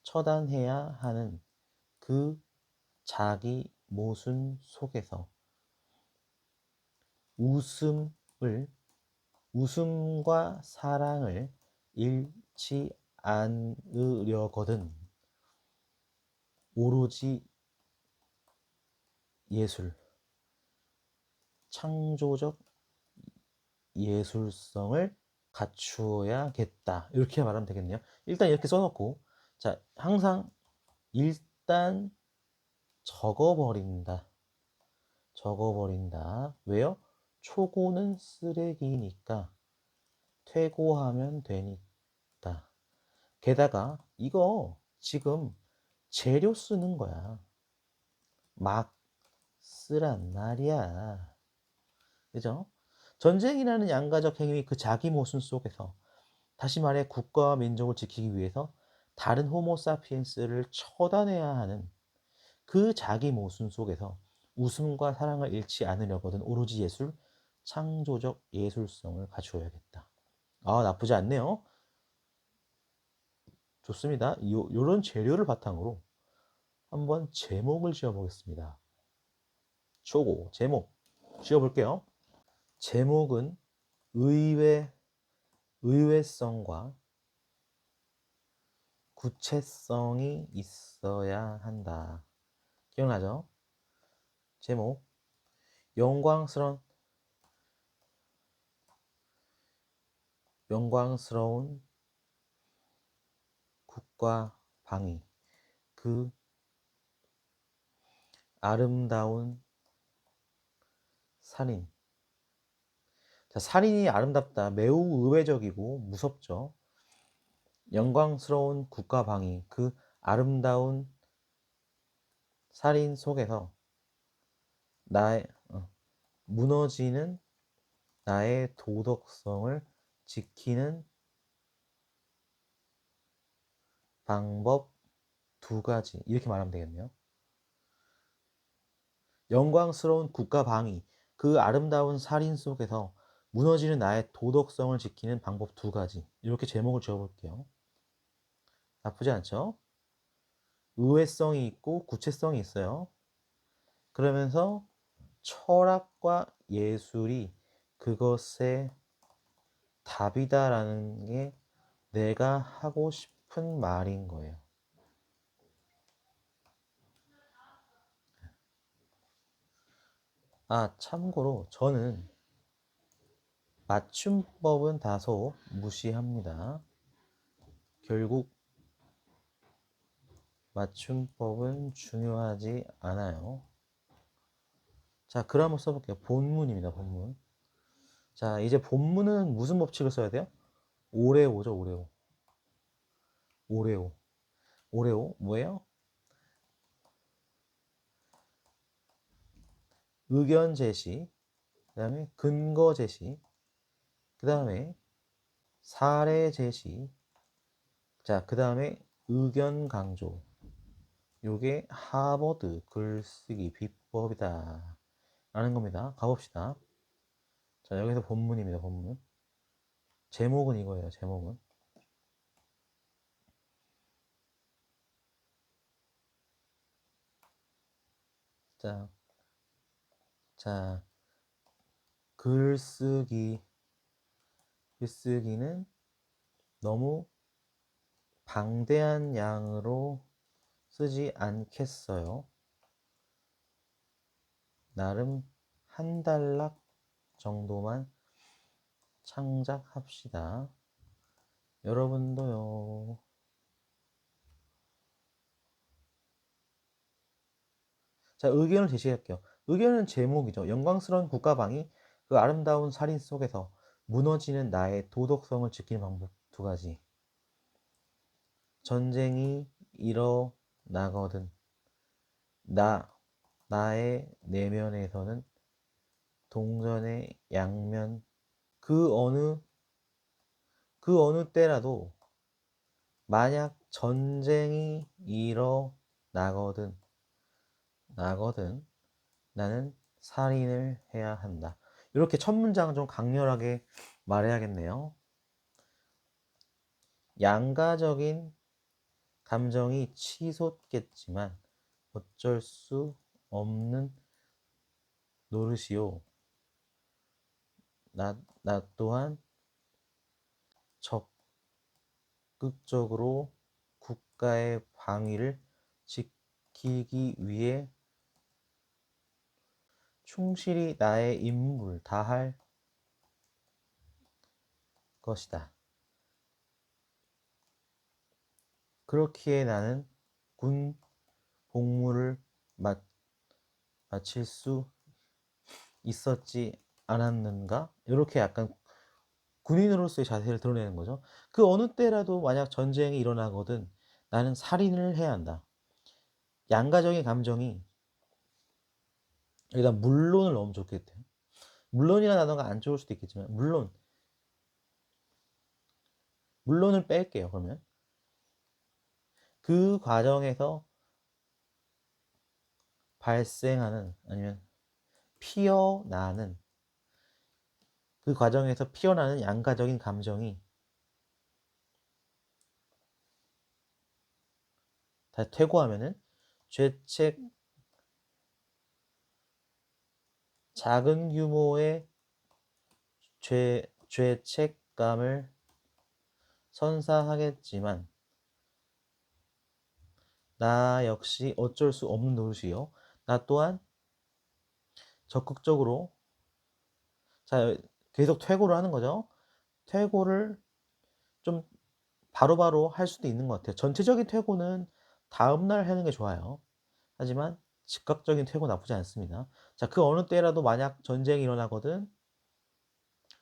처단해야 하는 그 자기 모순 속에서 웃음과 사랑을 잃지 않으려거든 오로지 예술, 창조적 예술성을 갖추어야겠다. 이렇게 말하면 되겠네요. 일단 이렇게 써놓고, 자, 항상 일단 적어버린다. 왜요? 초고는 쓰레기니까 퇴고하면 되니까. 게다가 이거 지금 재료 쓰는 거야. 막 쓰란 말이야. 그죠? 전쟁이라는 양가적 행위, 그 자기 모순 속에서, 다시 말해 국가와 민족을 지키기 위해서 다른 호모사피엔스를 처단해야 하는 그 자기 모순 속에서 웃음과 사랑을 잃지 않으려거든 오로지 예술, 창조적 예술성을 갖추어야겠다. 아, 나쁘지 않네요. 좋습니다. 요런 재료를 바탕으로 한번 제목을 지어보겠습니다. 초고 제목 지어볼게요. 제목은 의외 의외성과 구체성이 있어야 한다. 기억나죠? 제목 영광스러운 국가 방위, 그 아름다운 살인. 자, 살인이 아름답다. 매우 의외적이고 무섭죠. 영광스러운 국가 방위, 그 아름다운 살인 속에서 나의 무너지는 나의 도덕성을 지키는 방법 두 가지. 이렇게 말하면 되겠네요. 영광스러운 국가 방위, 그 아름다운 살인 속에서 무너지는 나의 도덕성을 지키는 방법 두 가지. 이렇게 제목을 지어볼게요. 나쁘지 않죠? 의외성이 있고 구체성이 있어요. 그러면서 철학과 예술이 그것의 답이다라는 게 내가 하고 싶은 말인 거예요. 아, 참고로 저는 맞춤법은 다소 무시합니다. 결국 맞춤법은 중요하지 않아요. 자, 글 한번 써볼게요. 본문입니다. 본문. 자, 이제 본문은 무슨 법칙을 써야 돼요? 오레오죠. 오레오 뭐예요? 의견 제시, 그 다음에 근거 제시, 그 다음에 사례 제시, 자, 그 다음에 의견 강조. 요게 하버드 글쓰기 비법이다 라는 겁니다. 가봅시다. 자, 여기서 본문입니다. 본문. 제목은 이거예요. 제목은. 자, 자, 글쓰기는 너무 방대한 양으로 쓰지 않겠어요. 나름 한 단락 정도만 창작합시다. 여러분도요. 자, 의견을 제시할게요. 의견은 제목이죠. 영광스러운 국가방위, 그 아름다운 살인 속에서 무너지는 나의 도덕성을 지키는 방법 두 가지. 전쟁이 일어나거든 나의 내면에서는 동전의 양면, 그 어느 때라도 만약 전쟁이 일어나거든 나는 살인을 해야 한다. 이렇게 첫 문장 좀 강렬하게 말해야겠네요. 양가적인 감정이 치솟겠지만 어쩔 수 없는 노릇이요. 나 또한 적극적으로 국가의 방위를 지키기 위해 충실히 나의 임무를 다할 것이다. 그렇기에 나는 군 복무를 마칠 수 있었지 않았는가? 이렇게 약간 군인으로서의 자세를 드러내는 거죠. 그 어느 때라도 만약 전쟁이 일어나거든 나는 살인을 해야 한다. 양가적인 감정이 여기다 물론을 넣으면 좋겠대요. 물론이라는 단어가 안 좋을 수도 있겠지만 물론을 뺄게요. 그러면 그 과정에서 발생하는 아니면 피어나는 그 과정에서 피어나는 양가적인 감정이 다 퇴고하면은 죄책 작은 규모의 죄책감을 선사하겠지만 나 역시 어쩔 수 없는 노릇이요. 나 또한 적극적으로 자 계속 퇴고를 하는 거죠. 퇴고를 좀 바로바로 할 수도 있는 것 같아요. 전체적인 퇴고는 다음날 하는 게 좋아요. 하지만 즉각적인 퇴고 나쁘지 않습니다. 자, 그 어느 때라도 만약 전쟁이 일어나거든,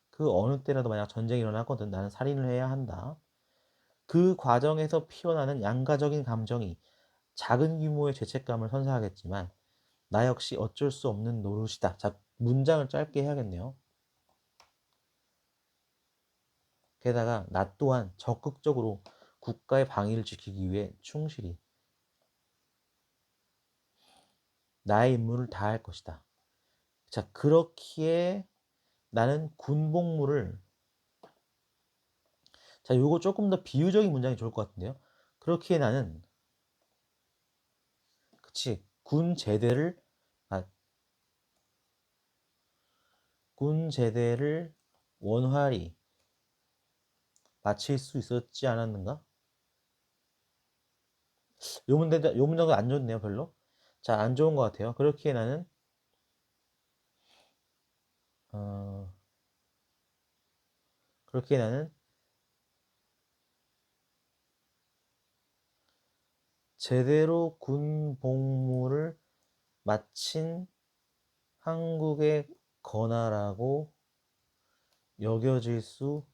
그 어느 때라도 만약 전쟁이 일어나거든, 나는 살인을 해야 한다. 그 과정에서 피어나는 양가적인 감정이 작은 규모의 죄책감을 선사하겠지만, 나 역시 어쩔 수 없는 노릇이다. 자, 문장을 짧게 해야겠네요. 게다가 나 또한 적극적으로 국가의 방위를 지키기 위해 충실히 나의 임무를 다할 것이다. 자, 그렇기에 나는 군복무를 자, 요거 조금 더 비유적인 문장이 좋을 것 같은데요. 그렇기에 나는 그치 군 제대를 아, 군 제대를 원활히 마칠 수 있었지 않았는가? 요 문장도 안 좋네요, 별로. 자, 안 좋은 것 같아요. 그렇기에 나는 어, 그렇기에 나는 제대로 군 복무를 마친 한국의 권하라고 여겨질 수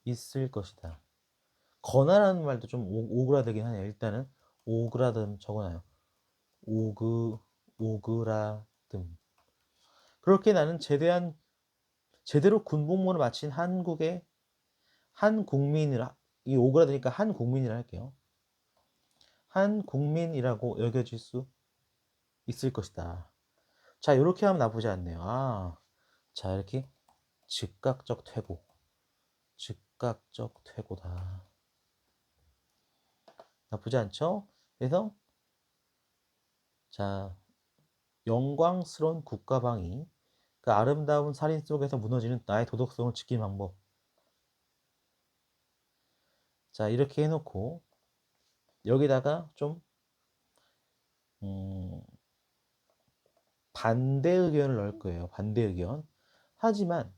있을 것이다. 권하라는 말도 좀 오그라들긴 하네요. 일단은 오그라듦 적어놔요. 오그라듦. 그렇게 나는 제대로 군복무를 마친 한국의 한 국민을 이 오그라드니까 한 국민이라 할게요. 한 국민이라고 여겨질 수 있을 것이다. 자, 이렇게 하면 나쁘지 않네요. 아, 자, 이렇게 즉각적 퇴고, 즉각적 퇴고다. 나쁘지 않죠? 그래서 자, 영광스러운 국가방위, 그 아름다운 살인 속에서 무너지는 나의 도덕성을 지키는 방법. 자, 이렇게 해놓고 여기다가 좀 음, 반대 의견을 넣을 거예요. 반대 의견. 하지만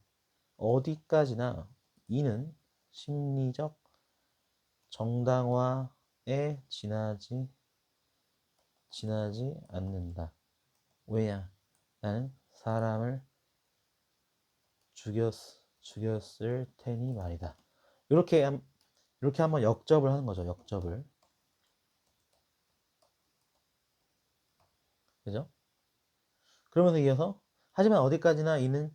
어디까지나 이는 심리적 정당화에 지나지 않는다. 왜냐? 나는 사람을 죽였을 테니 말이다. 이렇게 이렇게 한번 역접을 하는 거죠. 역접을. 그죠? 그러면서 이어서 하지만 어디까지나 이는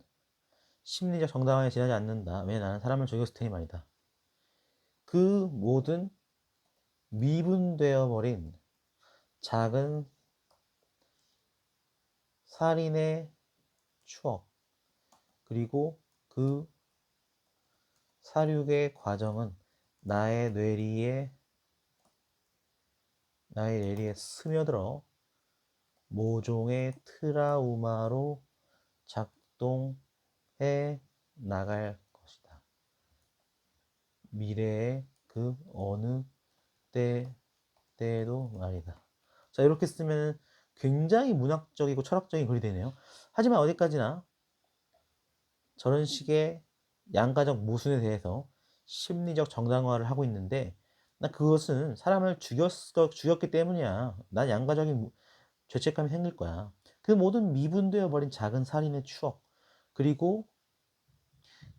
심리적 정당화에 지나지 않는다. 왜 나는 사람을 죽였을 테니 말이다. 그 모든 미분되어 버린 작은 살인의 추억 그리고 그 사륙의 과정은 나의 뇌리에 스며들어 모종의 트라우마로 작동해 나갈 것이다. 미래의 그 어느 때에도 말이다. 자, 이렇게 쓰면 굉장히 문학적이고 철학적인 글이 되네요. 하지만 어디까지나 저런 식의 양가적 모순에 대해서 심리적 정당화를 하고 있는데, 나 그것은 사람을 죽였기 때문이야. 난 양가적인 죄책감이 생길 거야. 그 모든 미분되어 버린 작은 살인의 추억, 그리고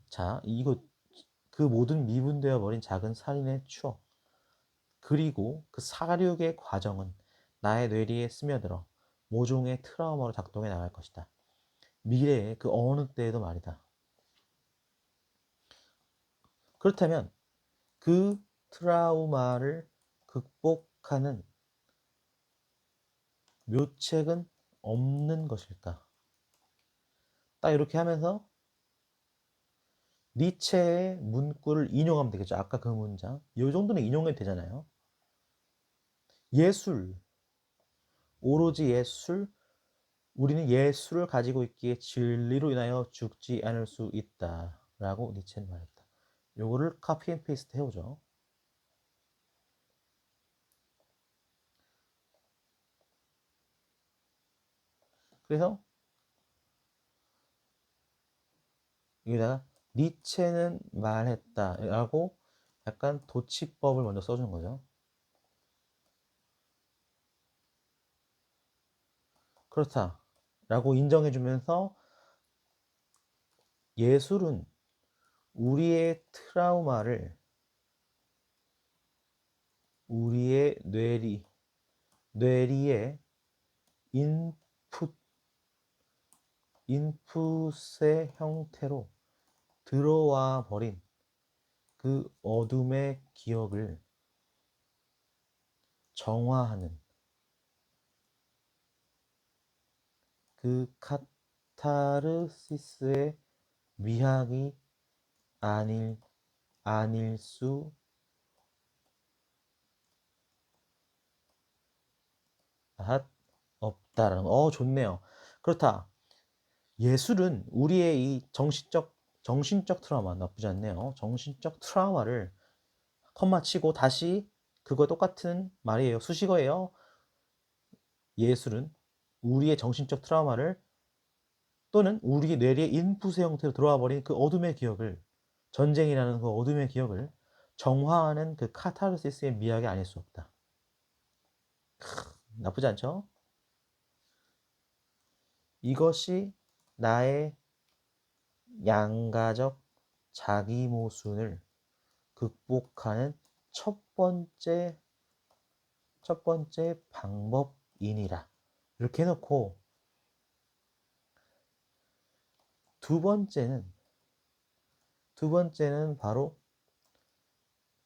자, 이거 그 모든 미분되어 버린 작은 살인의 추억, 그리고 그 사륙의 과정은 나의 뇌리에 스며들어 모종의 트라우마로 작동해 나갈 것이다. 미래의 그 어느 때에도 말이다. 그렇다면 그 트라우마를 극복하는 묘책은 없는 것일까? 딱 이렇게 하면서 니체의 문구를 인용하면 되겠죠. 아까 그 문장. 이 정도는 인용해도 되잖아요. 예술, 오로지 예술, 우리는 예술을 가지고 있기에 진리로 인하여 죽지 않을 수 있다. 라고 니체는 말했다. 요거를 카피 앤 페이스트 해오죠. 그래서 여기다가 니체는 말했다 라고 약간 도치법을 먼저 써준 거죠. 그렇다 라고 인정해주면서 예술은 우리의 트라우마를 우리의 뇌리의 인풋의 형태로 들어와 버린 그 어둠의 기억을 정화하는 그 카타르시스의 미학이 아닐 수 없다라는 거. 좋네요. 그렇다. 예술은 우리의 이 정신적 트라우마 나쁘지 않네요. 정신적 트라우마를 컴마 치고 다시 그거 똑같은 말이에요. 수식어예요. 예술은 우리의 정신적 트라우마를 또는 우리 뇌리의 인풋의 형태로 들어와 버린 그 어둠의 기억을 전쟁이라는 그 어둠의 기억을 정화하는 그 카타르시스의 미학이 아닐 수 없다. 나쁘지 않죠? 이것이 나의 양가적 자기 모순을 극복하는 첫 번째 방법이니라. 이렇게 해놓고 두 번째는 바로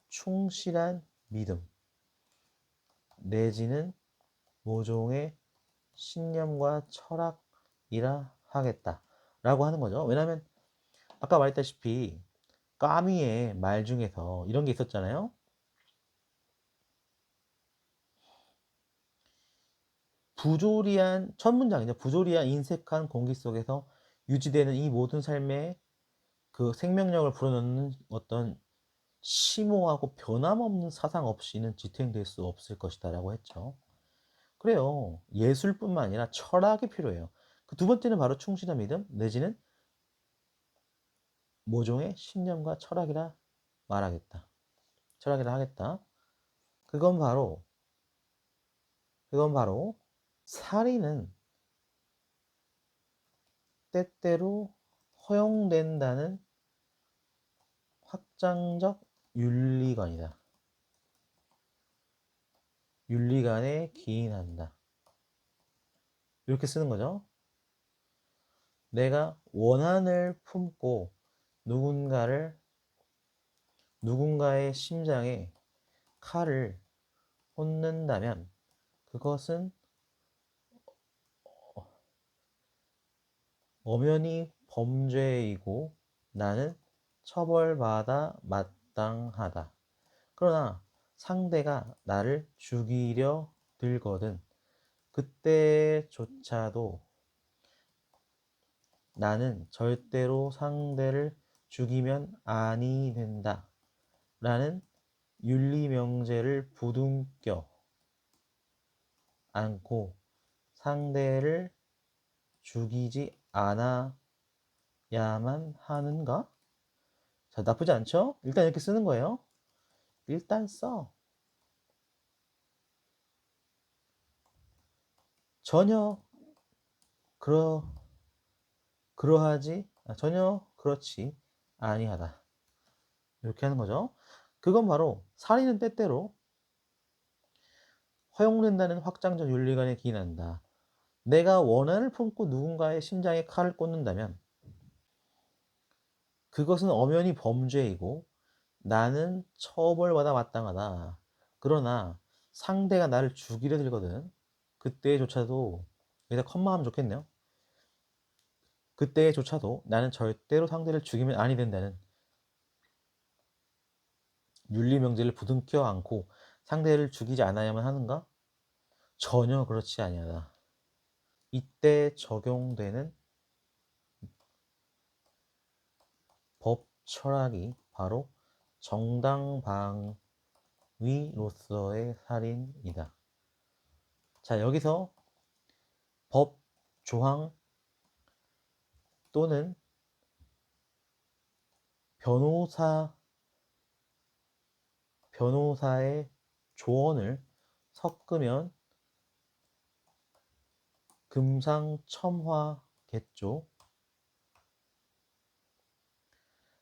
충실한 믿음 내지는 모종의 신념과 철학이라 하겠다 라고 하는 거죠. 왜냐하면 아까 말했다시피 까미의 말 중에서 이런 게 있었잖아요. 첫 문장이죠. 부조리한 인색한 공기 속에서 유지되는 이 모든 삶의 그 생명력을 불어넣는 어떤 심오하고 변함없는 사상 없이는 지탱될 수 없을 것이다 라고 했죠. 그래요. 예술뿐만 아니라 철학이 필요해요. 그 두 번째는 바로 충실한 믿음 내지는 모종의 신념과 철학이라 말하겠다. 철학이라 하겠다. 그건 바로 살인은 때때로 허용된다는 확장적 윤리관이다. 윤리관에 기인한다. 이렇게 쓰는 거죠. 내가 원한을 품고 누군가의 심장에 칼을 꽂는다면 그것은 엄연히 범죄이고 나는 처벌받아 마땅하다. 그러나 상대가 나를 죽이려 들거든 그때조차도 나는 절대로 상대를 죽이면 아니 된다 라는 윤리명제를 부둥켜 안고 상대를 죽이지 않아야만 하는가? 자, 나쁘지 않죠? 일단 이렇게 쓰는 거예요. 일단 써. 전혀 전혀 그렇지 아니하다. 이렇게 하는 거죠. 그건 바로 살인은 때때로 허용된다는 확장적 윤리관에 기인한다. 내가 원한을 품고 누군가의 심장에 칼을 꽂는다면 그것은 엄연히 범죄이고 나는 처벌받아 마땅하다. 그러나 상대가 나를 죽이려 들거든 그때조차도 여기다 컴마 하면 좋겠네요. 그때조차도 나는 절대로 상대를 죽이면 아니 된다는 윤리명제를 부둥켜 안고 상대를 죽이지 않아야만 하는가? 전혀 그렇지 아니하다. 이때 적용되는 법 철학이 바로 정당방위로서의 살인이다. 자, 여기서 법 조항 또는 변호사의 조언을 섞으면 금상첨화겠죠.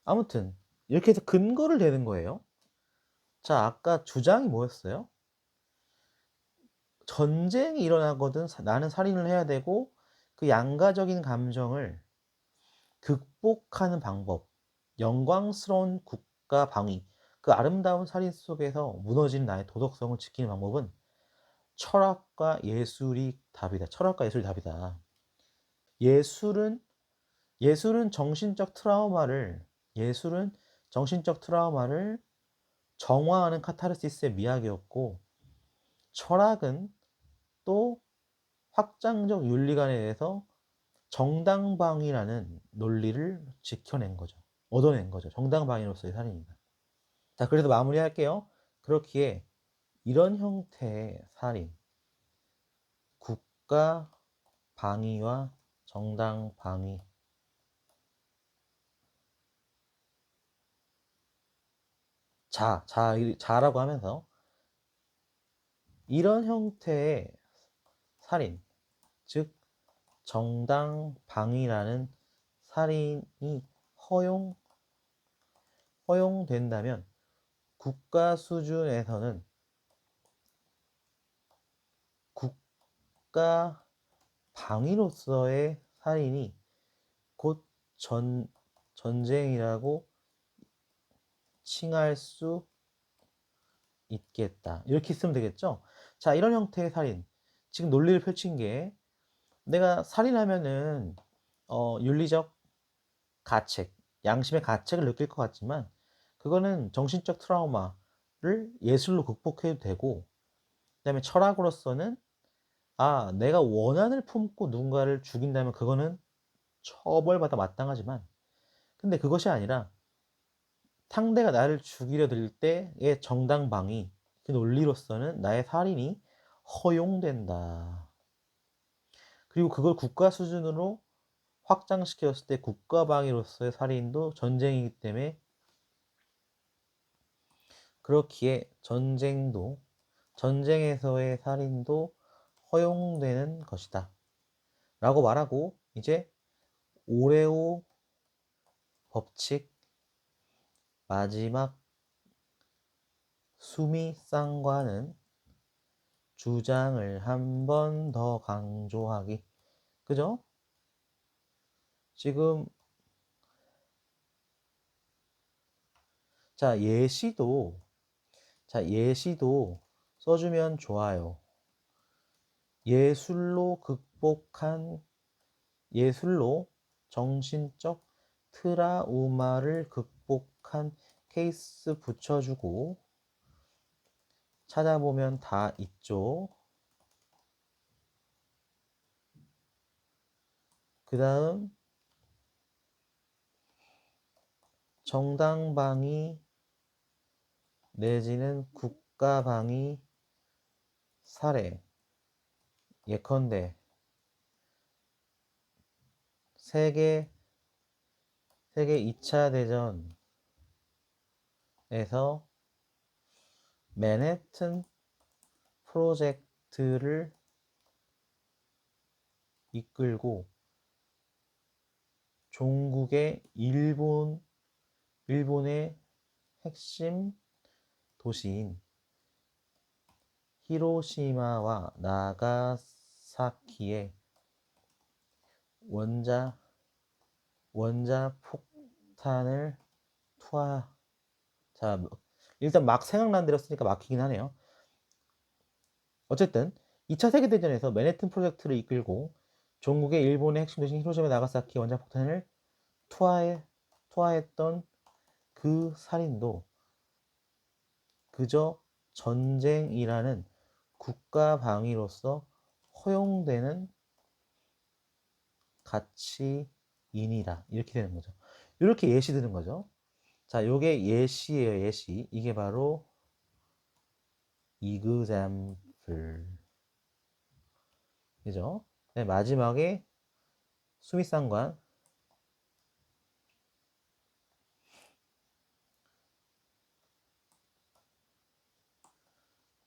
아무튼 이렇게 해서 근거를 대는 거예요. 자, 아까 주장이 뭐였어요? 전쟁이 일어나거든 나는 살인을 해야 되고 그 양가적인 감정을 극복하는 방법, 영광스러운 국가 방위, 그 아름다운 살인 속에서 무너진 나의 도덕성을 지키는 방법은 철학과 예술이 답이다. 철학과 예술이 답이다. 예술은 정신적 트라우마를 정화하는 카타르시스의 미학이었고, 철학은 또 확장적 윤리관에 대해서 정당방위라는 논리를 지켜낸 거죠. 얻어낸 거죠. 정당방위로서의 살인이다. 자, 그래서 마무리할게요. 그렇기에 이런 형태의 살인, 국가 방위와 정당 방위, 자라고 하면서 이런 형태의 살인, 즉 정당 방위라는 살인이 허용된다면 국가 수준에서는 국가 방위로서의 살인이 곧 전쟁이라고 칭할 수 있겠다. 이렇게 쓰면 되겠죠? 자, 이런 형태의 살인. 지금 논리를 펼친 게 내가 살인하면은 윤리적 가책, 양심의 가책을 느낄 것 같지만 그거는 정신적 트라우마를 예술로 극복해도 되고, 그다음에 철학으로서는 내가 원한을 품고 누군가를 죽인다면 그거는 처벌받아 마땅하지만, 근데 그것이 아니라 상대가 나를 죽이려 들 때의 정당방위, 그 논리로서는 나의 살인이 허용된다. 그리고 그걸 국가 수준으로 확장시켰을 때 국가방위로서의 살인도 전쟁이기 때문에, 그렇기에 전쟁에서의 살인도 허용되는 것이다 라고 말하고, 이제 오레오 법칙 마지막 수미상관은 주장을 한 번 더 강조하기. 그죠? 지금 예시도 써주면 좋아요. 예술로 정신적 트라우마를 극복한 케이스 붙여주고 찾아보면 다 있죠. 그 다음 정당방위 내지는 국가방위 사례, 예컨대 세계 2차 대전에서 맨해튼 프로젝트를 이끌고 종국의 일본의 핵심 도시인 히로시마와 나가사키에 원자 폭탄을 일단 막 생각난 대로 쓰니까 막히긴 하네요. 어쨌든 2차 세계대전에서 맨해튼 프로젝트를 이끌고 종국의 일본의 핵심 도시인 히로시마 나가사키 원자 폭탄을 투하했던 그 살인도 그저 전쟁이라는 국가 방위로서 허용되는 가치인이다. 이렇게 되는 거죠. 이렇게 예시 드는 거죠. 자, 요게 예시예요, 예시. 이게 바로 example. 그죠? 네, 마지막에 수미상관.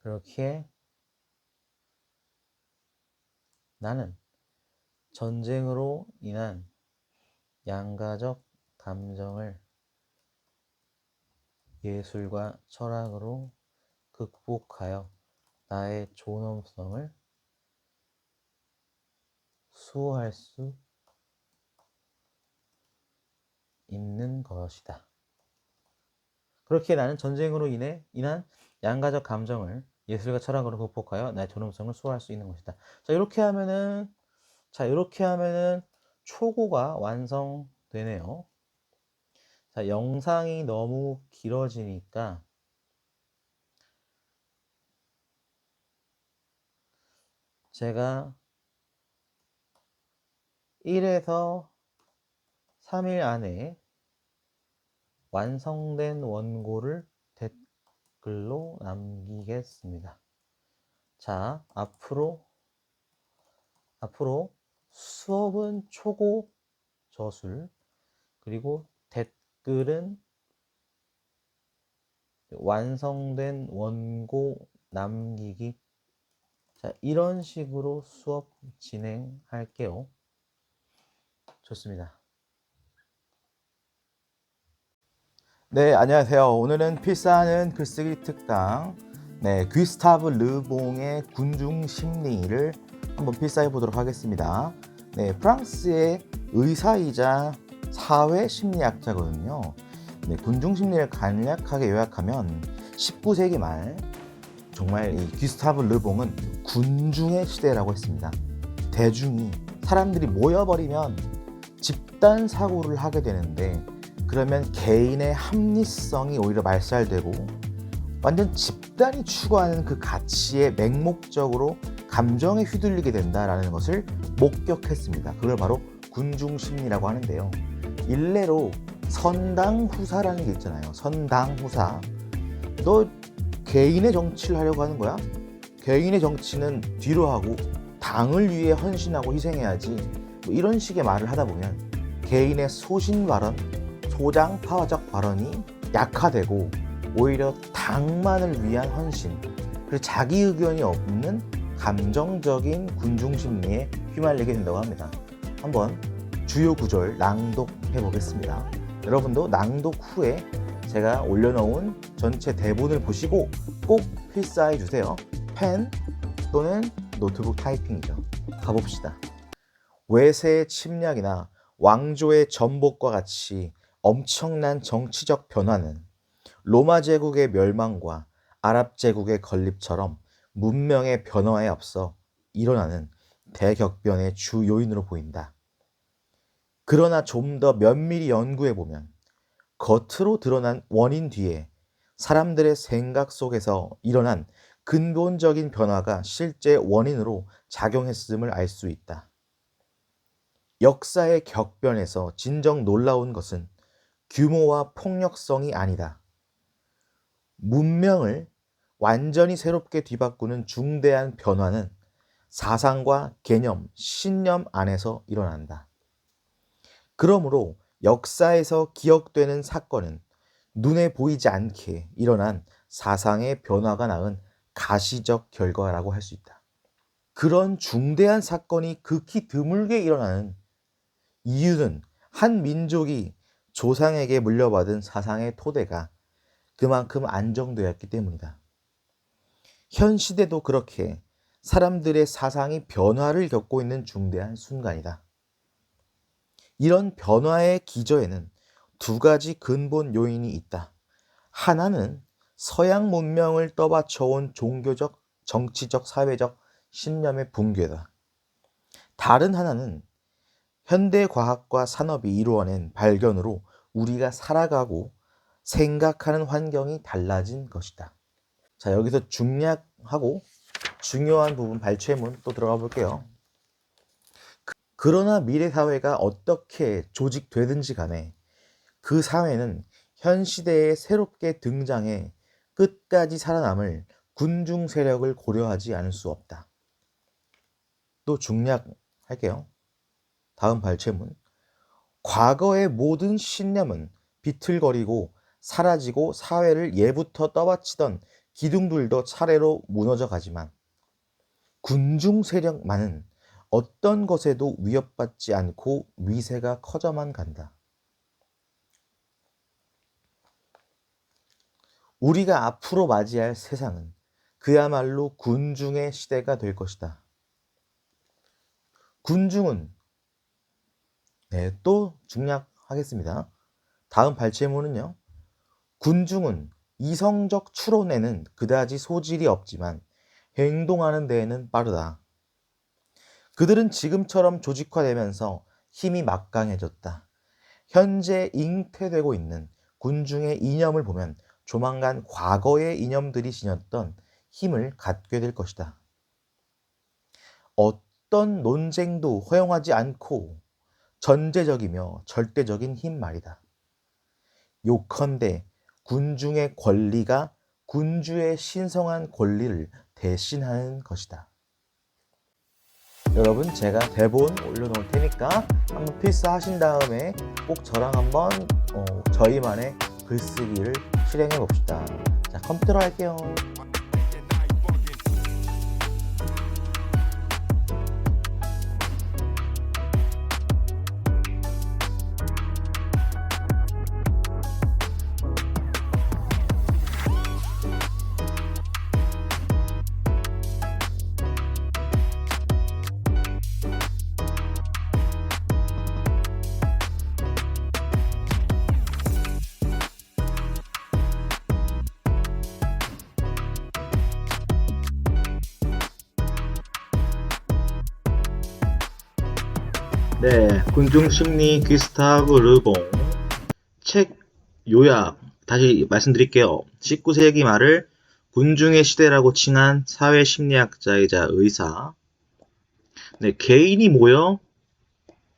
그렇게 나는 전쟁으로 인한 양가적 감정을 예술과 철학으로 극복하여 나의 존엄성을 수호할 수 있는 것이다. 그렇게 나는 전쟁으로 인한 양가적 감정을 예술과 철학으로 극복하여 나의 존엄성을 수호할 수 있는 것이다. 자, 이렇게 하면은 초고가 완성되네요. 자, 영상이 너무 길어지니까 제가 1에서 3일 안에 완성된 원고를 댓글로 남기겠습니다. 자, 앞으로 수업은 초고 저술, 그리고 댓글은 완성된 원고 남기기. 자, 이런 식으로 수업 진행할게요. 좋습니다. 네, 안녕하세요. 오늘은 필사하는 글쓰기 특강, 귀스타브 르봉의 군중 심리를 한번 필사해 보도록 하겠습니다. 네, 프랑스의 의사이자 사회 심리학자거든요. 네, 군중 심리를 간략하게 요약하면 19세기 말 정말 이 귀스타브 르봉은 군중의 시대라고 했습니다. 대중이 사람들이 모여버리면 집단 사고를 하게 되는데, 그러면 개인의 합리성이 오히려 말살되고 완전 집단이 추구하는 그 가치에 맹목적으로 감정에 휘둘리게 된다라는 것을 목격했습니다. 그걸 바로 군중심리라고 하는데요. 일례로 선당후사라는 게 있잖아요. 선당후사. 너 개인의 정치를 하려고 하는 거야? 개인의 정치는 뒤로 하고 당을 위해 헌신하고 희생해야지. 뭐 이런 식의 말을 하다 보면 개인의 소신 발언, 소장파화적 발언이 약화되고 오히려 당만을 위한 헌신, 그리고 자기 의견이 없는 감정적인 군중심리에 휘말리게 된다고 합니다. 한번 주요 구절 낭독해 보겠습니다. 여러분도 낭독 후에 제가 올려놓은 전체 대본을 보시고 꼭 필사해 주세요. 펜 또는 노트북 타이핑이죠. 가봅시다. 외세의 침략이나 왕조의 전복과 같이 엄청난 정치적 변화는 로마 제국의 멸망과 아랍 제국의 건립처럼 문명의 변화에 앞서 일어나는 대격변의 주 요인으로 보인다. 그러나 좀 더 면밀히 연구해 보면 겉으로 드러난 원인 뒤에 사람들의 생각 속에서 일어난 근본적인 변화가 실제 원인으로 작용했음을 알 수 있다. 역사의 격변에서 진정 놀라운 것은 규모와 폭력성이 아니다. 문명을 완전히 새롭게 뒤바꾸는 중대한 변화는 사상과 개념, 신념 안에서 일어난다. 그러므로 역사에서 기억되는 사건은 눈에 보이지 않게 일어난 사상의 변화가 낳은 가시적 결과라고 할 수 있다. 그런 중대한 사건이 극히 드물게 일어나는 이유는 한 민족이 조상에게 물려받은 사상의 토대가 그만큼 안정되었기 때문이다. 현 시대도 그렇게 사람들의 사상이 변화를 겪고 있는 중대한 순간이다. 이런 변화의 기저에는 두 가지 근본 요인이 있다. 하나는 서양 문명을 떠받쳐온 종교적, 정치적, 사회적 신념의 붕괴다. 다른 하나는 현대 과학과 산업이 이루어낸 발견으로 우리가 살아가고 생각하는 환경이 달라진 것이다. 자, 여기서 중략하고 중요한 부분 발췌문 또 들어가 볼게요. 그러나 미래 사회가 어떻게 조직되든지 간에 그 사회는 현 시대에 새롭게 등장해 끝까지 살아남을 군중 세력을 고려하지 않을 수 없다. 또 중략할게요. 다음 발췌문. 과거의 모든 신념은 비틀거리고 사라지고 사회를 예부터 떠받치던 기둥들도 차례로 무너져 가지만 군중 세력만은 어떤 것에도 위협받지 않고 위세가 커져만 간다. 우리가 앞으로 맞이할 세상은 그야말로 군중의 시대가 될 것이다. 군중은 또 중략하겠습니다. 다음 발췌문은요. 군중은 이성적 추론에는 그다지 소질이 없지만 행동하는 데에는 빠르다. 그들은 지금처럼 조직화되면서 힘이 막강해졌다. 현재 잉태되고 있는 군중의 이념을 보면 조만간 과거의 이념들이 지녔던 힘을 갖게 될 것이다. 어떤 논쟁도 허용하지 않고 전제적이며 절대적인 힘 말이다. 요컨대 군중의 권리가 군주의 신성한 권리를 대신하는 것이다. 여러분, 제가 대본 올려놓을 테니까 한번 필사하신 다음에 꼭 저랑 한번 저희만의 글쓰기를 실행해 봅시다. 자, 컴퓨터로 할게요. 네, 군중심리 귀스타브 르봉 책 요약 다시 말씀드릴게요. 19세기 말을 군중의 시대라고 칭한 사회심리학자이자 의사. 네, 개인이 모여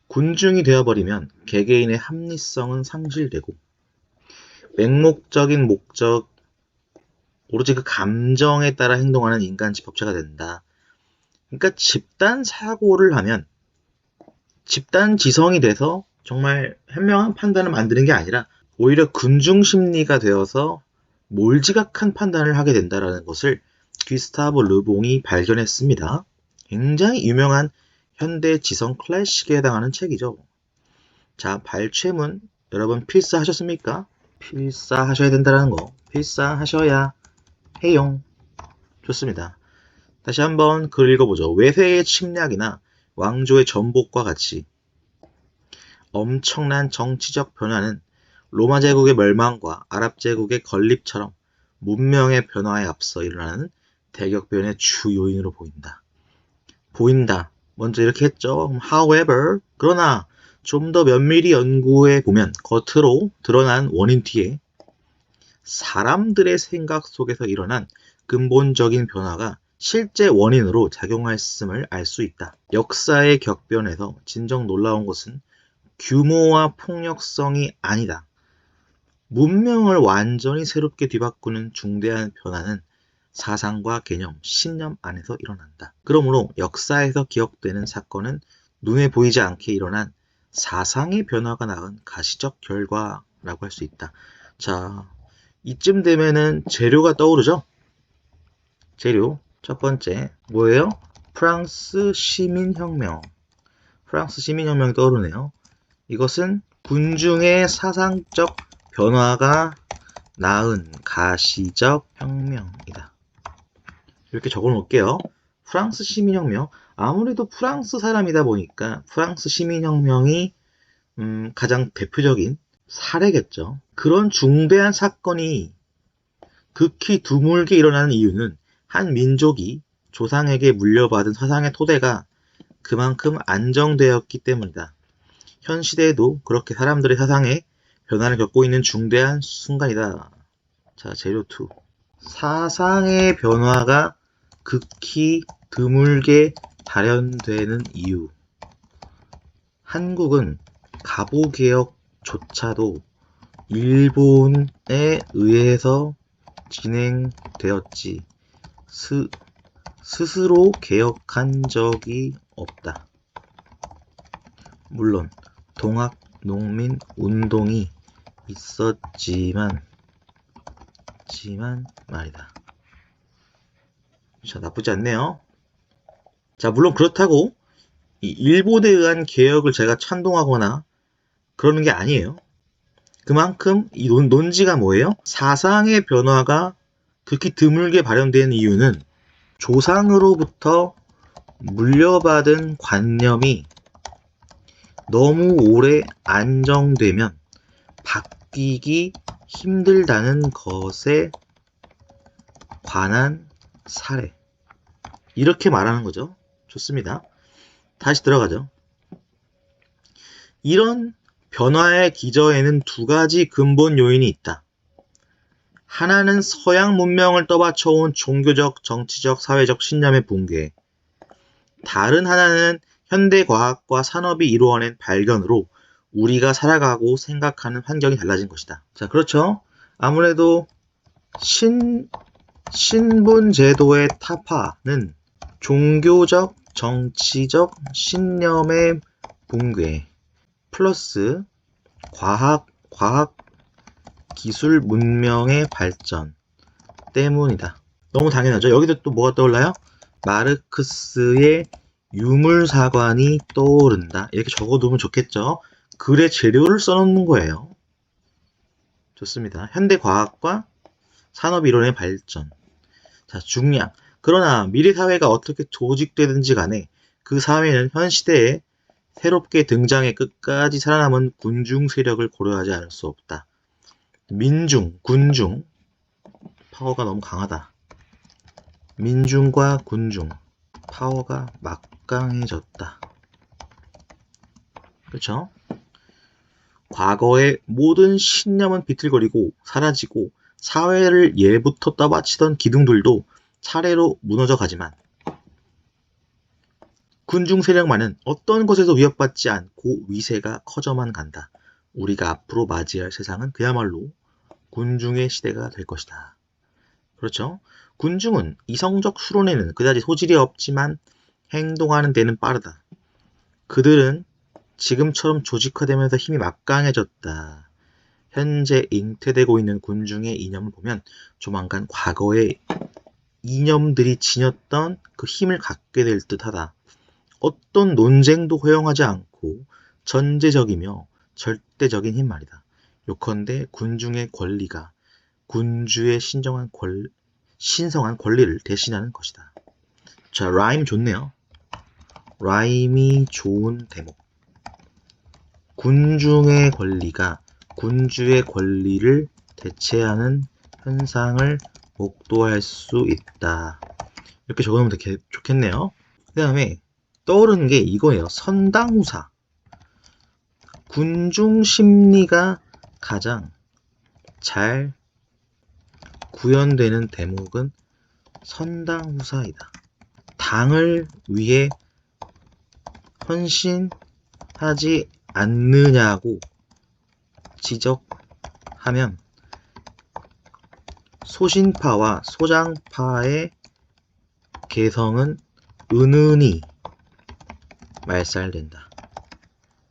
군중이 되어버리면 개개인의 합리성은 상실되고 맹목적인 목적, 오로지 그 감정에 따라 행동하는 인간 집합체가 된다. 그러니까 집단 사고를 하면 집단 지성이 돼서 정말 현명한 판단을 만드는 게 아니라 오히려 군중 심리가 되어서 몰지각한 판단을 하게 된다는 것을 귀스타브 르봉이 발견했습니다. 굉장히 유명한 현대 지성 클래식에 해당하는 책이죠. 자, 발췌문 여러분 필사하셨습니까? 필사하셔야 된다는 거. 필사하셔야 해용. 좋습니다. 다시 한번 글 읽어보죠. 외세의 침략이나 왕조의 전복과 같이 엄청난 정치적 변화는 로마 제국의 멸망과 아랍 제국의 건립처럼 문명의 변화에 앞서 일어나는 대격변의 주 요인으로 보인다. 보인다. 먼저 이렇게 했죠. However, 그러나 좀 더 면밀히 연구해 보면 겉으로 드러난 원인 뒤에 사람들의 생각 속에서 일어난 근본적인 변화가 실제 원인으로 작용했음을 알 수 있다. 역사의 격변에서 진정 놀라운 것은 규모와 폭력성이 아니다. 문명을 완전히 새롭게 뒤바꾸는 중대한 변화는 사상과 개념, 신념 안에서 일어난다. 그러므로 역사에서 기억되는 사건은 눈에 보이지 않게 일어난 사상의 변화가 낳은 가시적 결과라고 할 수 있다. 자, 이쯤 되면은 재료가 떠오르죠? 재료. 첫 번째, 뭐예요? 프랑스 시민혁명. 프랑스 시민혁명이 떠오르네요. 이것은 군중의 사상적 변화가 낳은 가시적 혁명이다. 이렇게 적어 놓을게요. 프랑스 시민혁명. 아무래도 프랑스 사람이다 보니까 프랑스 시민혁명이 가장 대표적인 사례겠죠. 그런 중대한 사건이 극히 드물게 일어나는 이유는 한 민족이 조상에게 물려받은 사상의 토대가 그만큼 안정되었기 때문이다. 현 시대에도 그렇게 사람들의 사상에 변화를 겪고 있는 중대한 순간이다. 자, 재료 2. 사상의 변화가 극히 드물게 발현되는 이유. 한국은 갑오개혁조차도 일본에 의해서 진행되었지 스스로 개혁한 적이 없다. 물론 동학 농민 운동이 있었지만 말이다. 자, 나쁘지 않네요. 자, 물론 그렇다고 이 일본에 의한 개혁을 제가 찬동하거나 그러는 게 아니에요. 그만큼 이 논지가 뭐예요? 사상의 변화가 극히 드물게 발현된 이유는 조상으로부터 물려받은 관념이 너무 오래 안정되면 바뀌기 힘들다는 것에 관한 사례. 이렇게 말하는 거죠. 좋습니다. 다시 들어가죠. 이런 변화의 기저에는 두 가지 근본 요인이 있다. 하나는 서양 문명을 떠받쳐온 종교적, 정치적, 사회적 신념의 붕괴. 다른 하나는 현대 과학과 산업이 이루어낸 발견으로 우리가 살아가고 생각하는 환경이 달라진 것이다. 자, 그렇죠. 아무래도 신분제도의 타파는 종교적, 정치적 신념의 붕괴 플러스 과학 기술 문명의 발전 때문이다. 너무 당연하죠. 여기도 또 뭐가 떠올라요? 마르크스의 유물사관이 떠오른다. 이렇게 적어두면 좋겠죠. 글의 재료를 써놓는 거예요. 좋습니다. 현대과학과 산업이론의 발전. 자, 중량. 그러나 미래 사회가 어떻게 조직되든지 간에 그 사회는 현 시대에 새롭게 등장해 끝까지 살아남은 군중 세력을 고려하지 않을 수 없다. 민중, 군중. 파워가 너무 강하다. 민중과 군중. 파워가 막강해졌다. 그렇죠? 과거의 모든 신념은 비틀거리고 사라지고 사회를 예부터 떠받치던 기둥들도 차례로 무너져 가지만 군중 세력만은 어떤 것에도 위협받지 않고 위세가 커져만 간다. 우리가 앞으로 맞이할 세상은 그야말로 군중의 시대가 될 것이다. 그렇죠? 군중은 이성적 수론에는 그다지 소질이 없지만 행동하는 데는 빠르다. 그들은 지금처럼 조직화되면서 힘이 막강해졌다. 현재 잉태되고 있는 군중의 이념을 보면 조만간 과거의 이념들이 지녔던 그 힘을 갖게 될 듯하다. 어떤 논쟁도 허용하지 않고 전제적이며 절대적인 힘 말이다. 요컨대 군중의 권리가 군주의 신성한 권리를 대신하는 것이다. 자, 라임 좋네요. 라임이 좋은 대목. 군중의 권리가 군주의 권리를 대체하는 현상을 목도할 수 있다. 이렇게 적으면 되게 좋겠네요. 그 다음에 떠오르는 게 이거예요. 선당후사. 군중 심리가 가장 잘 구현되는 대목은 선당후사이다. 당을 위해 헌신하지 않느냐고 지적하면 소신파와 소장파의 개성은 은은히 말살된다.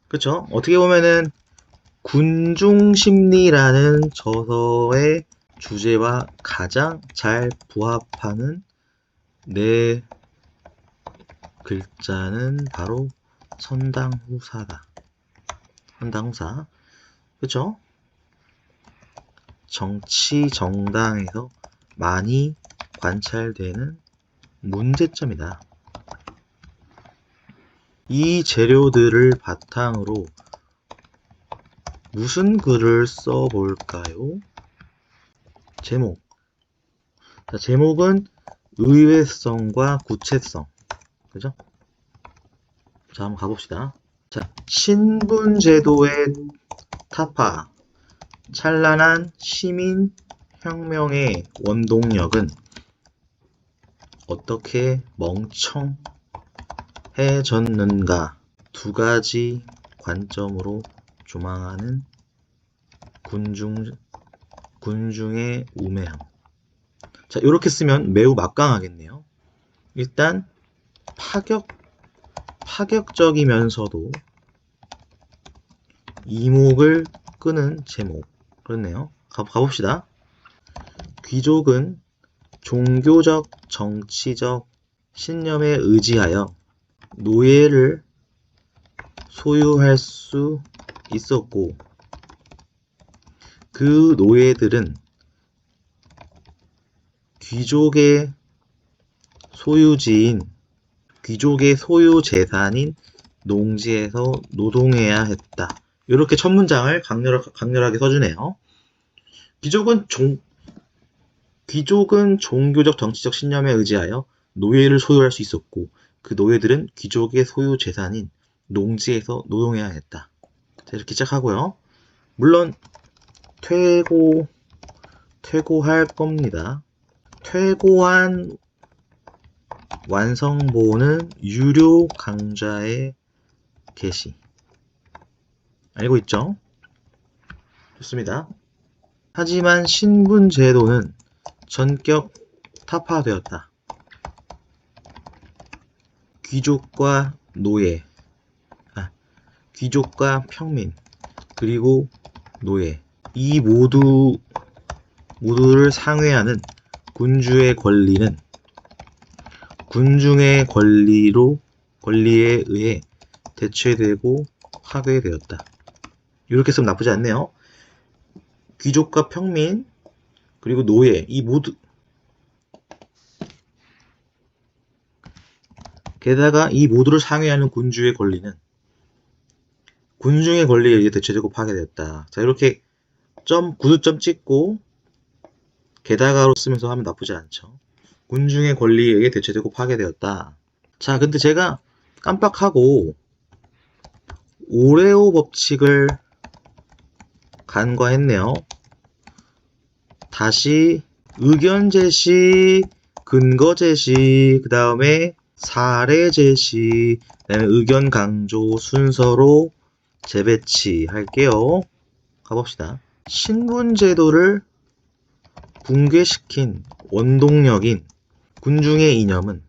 그렇죠? 어떻게 보면은 군중심리라는 저서의 주제와 가장 잘 부합하는 네 글자는 바로 선당후사다. 선당후사. 그렇죠? 정치 정당에서 많이 관찰되는 문제점이다. 이 재료들을 바탕으로 무슨 글을 써볼까요? 제목. 자, 제목은 의외성과 구체성. 그죠? 자, 한번 가봅시다. 자, 신분제도의 타파. 찬란한 시민혁명의 원동력은 어떻게 멍청해졌는가? 두 가지 관점으로 조망하는 군중의 우매함. 자, 이렇게 쓰면 매우 막강하겠네요. 일단 파격적이면서도 이목을 끄는 제목. 그렇네요. 가봅시다. 귀족은 종교적, 정치적 신념에 의지하여 노예를 소유할 수 있었고, 그 노예들은 귀족의 소유 재산인 농지에서 노동해야 했다. 이렇게 첫 문장을 강렬하게 써주네요. 귀족은 종교적 정치적 신념에 의지하여 노예를 소유할 수 있었고, 그 노예들은 귀족의 소유 재산인 농지에서 노동해야 했다. 자, 이렇게 시작하고요. 물론 퇴고할 겁니다. 퇴고한 완성본은 유료 강좌에 게시. 알고 있죠? 좋습니다. 하지만 신분 제도는 전격 타파되었다. 귀족과 평민, 그리고 노예, 이 모두를 상회하는 군주의 권리는 군중의 권리에 의해 대체되고 파괴되었다. 이렇게 쓰면 나쁘지 않네요. 귀족과 평민, 그리고 노예, 게다가 이 모두를 상회하는 군주의 권리는 군중의 권리에 의해 대체되고 파괴되었다. 자, 이렇게 구두점 찍고 게다가로 쓰면서 하면 나쁘지 않죠. 군중의 권리에 의해 대체되고 파괴되었다. 자, 근데 제가 깜빡하고 오레오 법칙을 간과했네요. 다시 의견 제시, 근거 제시, 그 다음에 사례 제시, 그 다음에 의견 강조 순서로 재배치할게요. 가봅시다. 신분제도를 붕괴시킨 원동력인 군중의 이념은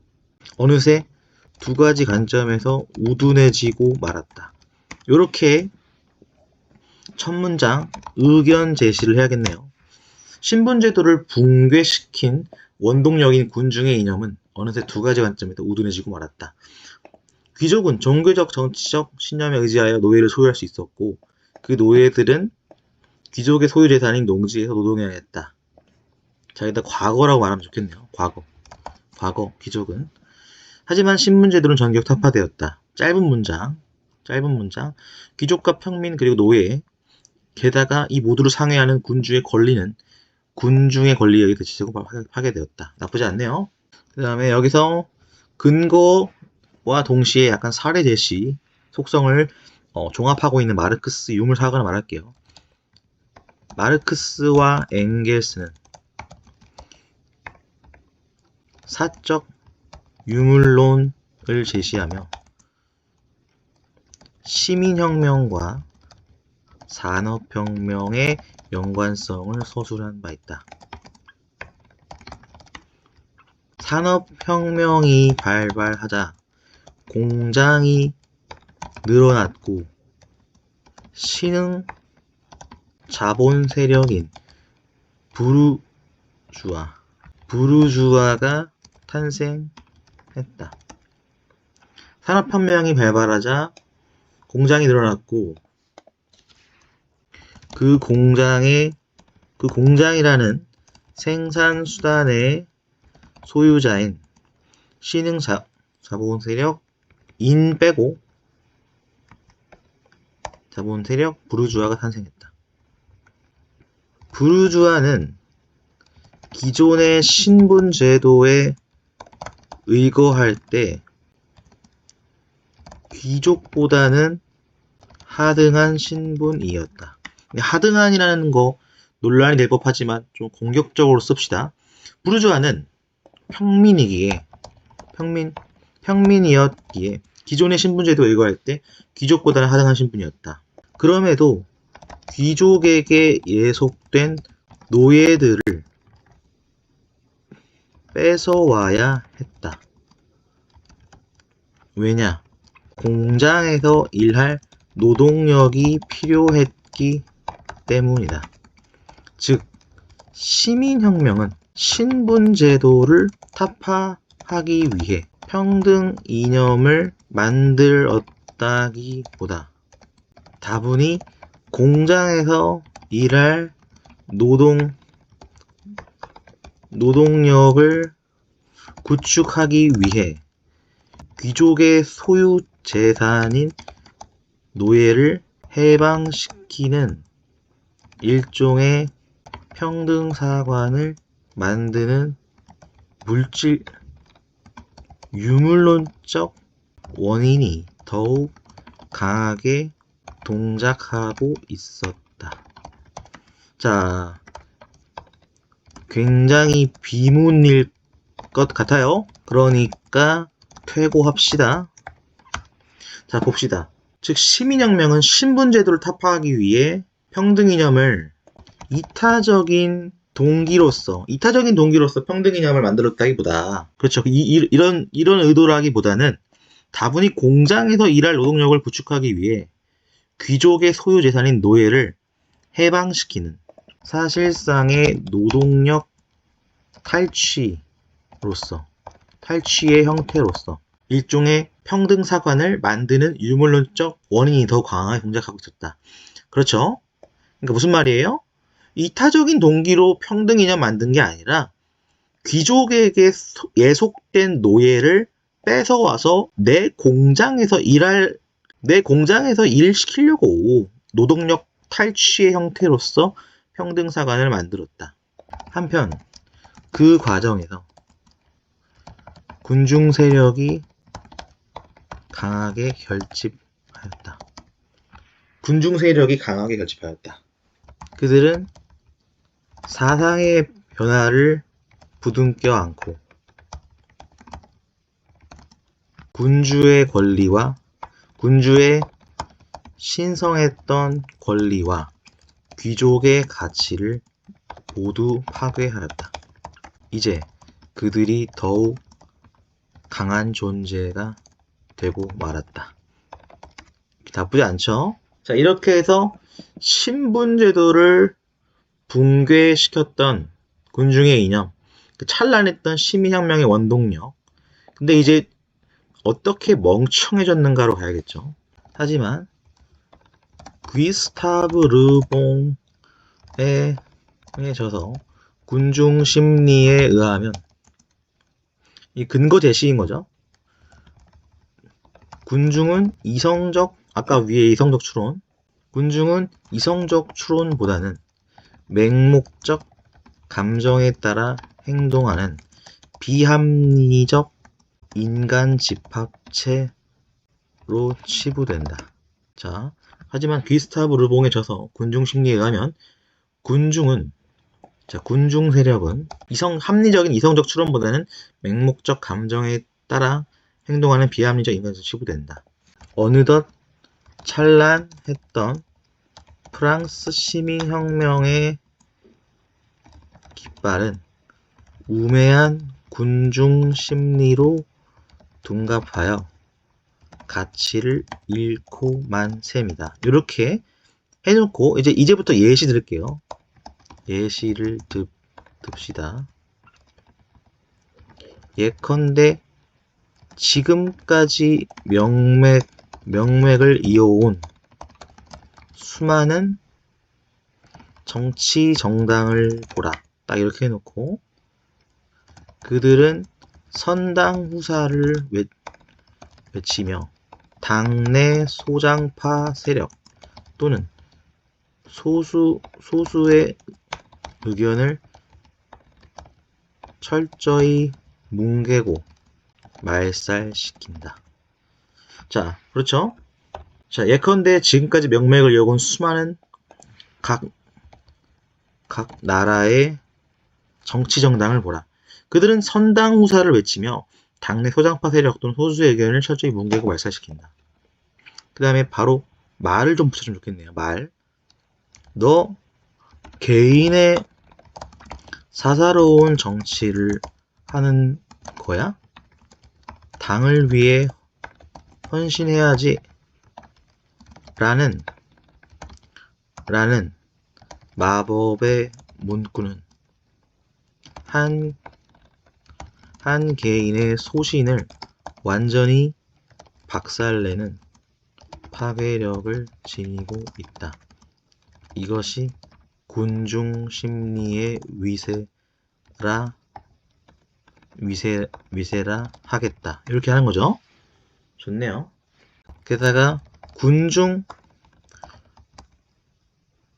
어느새 두 가지 관점에서 우둔해지고 말았다. 이렇게 첫 문장 의견 제시를 해야겠네요. 신분제도를 붕괴시킨 원동력인 군중의 이념은 어느새 두 가지 관점에서 우둔해지고 말았다. 귀족은 종교적 정치적 신념에 의지하여 노예를 소유할 수 있었고, 그 노예들은 귀족의 소유 재산인 농지에서 노동해야 했다. 자, 일단 과거라고 말하면 좋겠네요. 과거 귀족은. 하지만 신분제도는 전격 타파되었다. 짧은 문장. 귀족과 평민 그리고 노예, 게다가 이 모두를 상회하는 군주의 권리는 군중의 권리에 의해 대체되고 파괴되었다. 나쁘지 않네요. 그 다음에 여기서 근거와 동시에 약간 사례 제시 속성을 종합하고 있는 마르크스 유물 사학을 말할게요. 마르크스와 엥겔스는 사적 유물론을 제시하며 시민혁명과 산업혁명의 연관성을 서술한 바 있다. 산업혁명이 발발하자 공장이 늘어났고 신흥 자본 세력인 부르주아가 탄생했다. 산업혁명이 발발하자 공장이 늘어났고 그 공장이라는 생산 수단의 소유자인 신흥 자본 세력 자본 세력 부르주아가 탄생했다. 부르주아는 기존의 신분 제도에 의거할 때 귀족보다는 하등한 신분이었다. 하등한이라는 거 논란이 될 법하지만 좀 공격적으로 씁시다. 부르주아는 평민이었기에 기존의 신분제도에 의거할 때 귀족보다는 하등한 신분이었다. 그럼에도 귀족에게 예속된 노예들을 뺏어와야 했다. 왜냐? 공장에서 일할 노동력이 필요했기 때문이다. 즉, 시민혁명은 신분제도를 타파하기 위해 평등 이념을 만들었다기보다 다분히 공장에서 일할 노동력을 구축하기 위해 귀족의 소유 재산인 노예를 해방시키는 일종의 평등사관을 만드는 유물론적 원인이 더욱 강하게 동작하고 있었다. 자, 굉장히 비문일 것 같아요. 그러니까 퇴고합시다. 자, 봅시다. 즉, 시민혁명은 신분제도를 타파하기 위해 평등이념을 이타적인 동기로서 평등이념을 만들었다기보다, 그렇죠. 이런 의도라기보다는 다분히 공장에서 일할 노동력을 구축하기 위해 귀족의 소유 재산인 노예를 해방시키는 사실상의 노동력 탈취의 형태로서 일종의 평등사관을 만드는 유물론적 원인이 더 강하게 동작하고 있었다. 그렇죠? 그러니까 무슨 말이에요? 이타적인 동기로 평등이념 만든 게 아니라 귀족에게 예속된 노예를 뺏어와서 내 공장에서 일을 시키려고 노동력 탈취의 형태로서 평등사관을 만들었다. 한편 그 과정에서 군중 세력이 강하게 결집하였다. 그들은 사상의 변화를 부둥켜 안고 군주의 권리와 군주의 신성했던 권리와 귀족의 가치를 모두 파괴하였다. 이제 그들이 더욱 강한 존재가 되고 말았다. 나쁘지 않죠? 자, 이렇게 해서 신분제도를 붕괴시켰던 군중의 이념, 그 찬란했던 시민혁명의 원동력. 근데 이제 어떻게 멍청해졌는가로 가야겠죠. 하지만 귀스타브 르봉에 져서 군중 심리에 의하면 이 근거 제시인 거죠. 군중은 아까 위에 이성적 추론, 군중은 이성적 추론보다는 맹목적 감정에 따라 행동하는 비합리적 인간 집합체로 치부된다. 자, 하지만 귀스타브 르봉에 져서 군중 심리에 의하면 군중 세력은 합리적인 이성적 추론보다는 맹목적 감정에 따라 행동하는 비합리적 인간에서 치부된다. 어느덧 찬란했던 프랑스 시민혁명의 깃발은 우매한 군중 심리로 둔갑하여 가치를 잃고 만 셈이다. 이렇게 해놓고 이제부터 예시 들을게요. 예시를 듭시다. 예컨대 지금까지 명맥을 이어온 수많은 정치 정당을 보라. 딱 이렇게 해놓고 그들은 선당 후사를 외치며 당내 소장파 세력 또는 소수의 의견을 철저히 뭉개고 말살시킨다. 자, 그렇죠? 자, 예컨대 지금까지 명맥을 이어온 수많은 각 나라의 정치 정당을 보라. 그들은 선당 후사를 외치며 당내 소장파 세력 또는 소수의 의견을 철저히 뭉개고 말살시킨다. 그 다음에 바로 말을 좀 붙여주면 좋겠네요. 말. 너 개인의 사사로운 정치를 하는 거야? 당을 위해 헌신해야지. 라는 마법의 문구는 한 개인의 소신을 완전히 박살내는 파괴력을 지니고 있다. 이것이 군중 심리의 위세라 하겠다. 이렇게 하는 거죠. 좋네요. 게다가 군중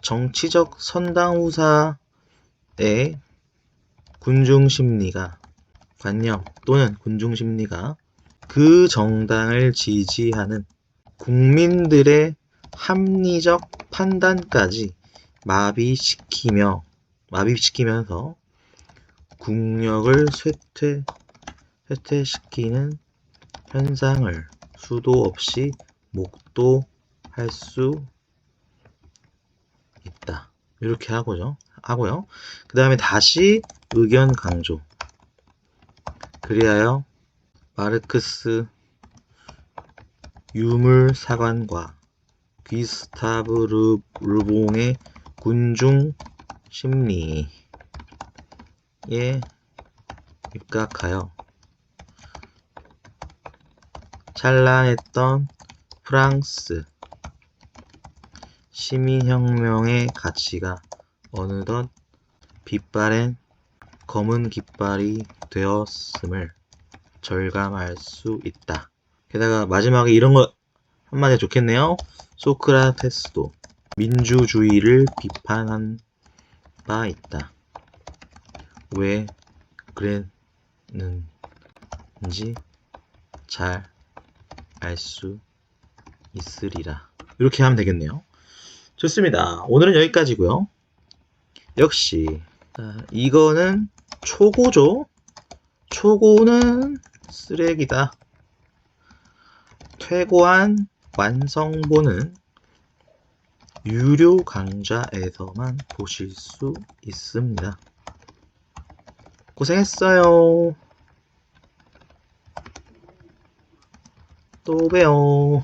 정치적 선당 후사의 군중 심리가 관념 또는 군중 심리가 그 정당을 지지하는 국민들의 합리적 판단까지 마비시키면서 국력을 쇠퇴시키는 현상을 수도 없이 목도할 수 있다. 이렇게 하고요. 그 다음에 다시 의견 강조. 그리하여 마르크스 유물사관과 귀스타브 르봉의 군중 심리에 입각하여 찬란했던 프랑스 시민혁명의 가치가 어느덧 빛바랜 검은 깃발이 되었음을 절감할 수 있다. 게다가 마지막에 이런 거 한마디 좋겠네요. 소크라테스도 민주주의를 비판한 바 있다. 왜 그랬는지 잘 알 수 있으리라. 이렇게 하면 되겠네요. 좋습니다. 오늘은 여기까지고요. 역시 이거는 초고죠. 초고는 쓰레기다. 퇴고한 완성본은 유료 강좌에서만 보실 수 있습니다. 고생했어요. 또 봬요.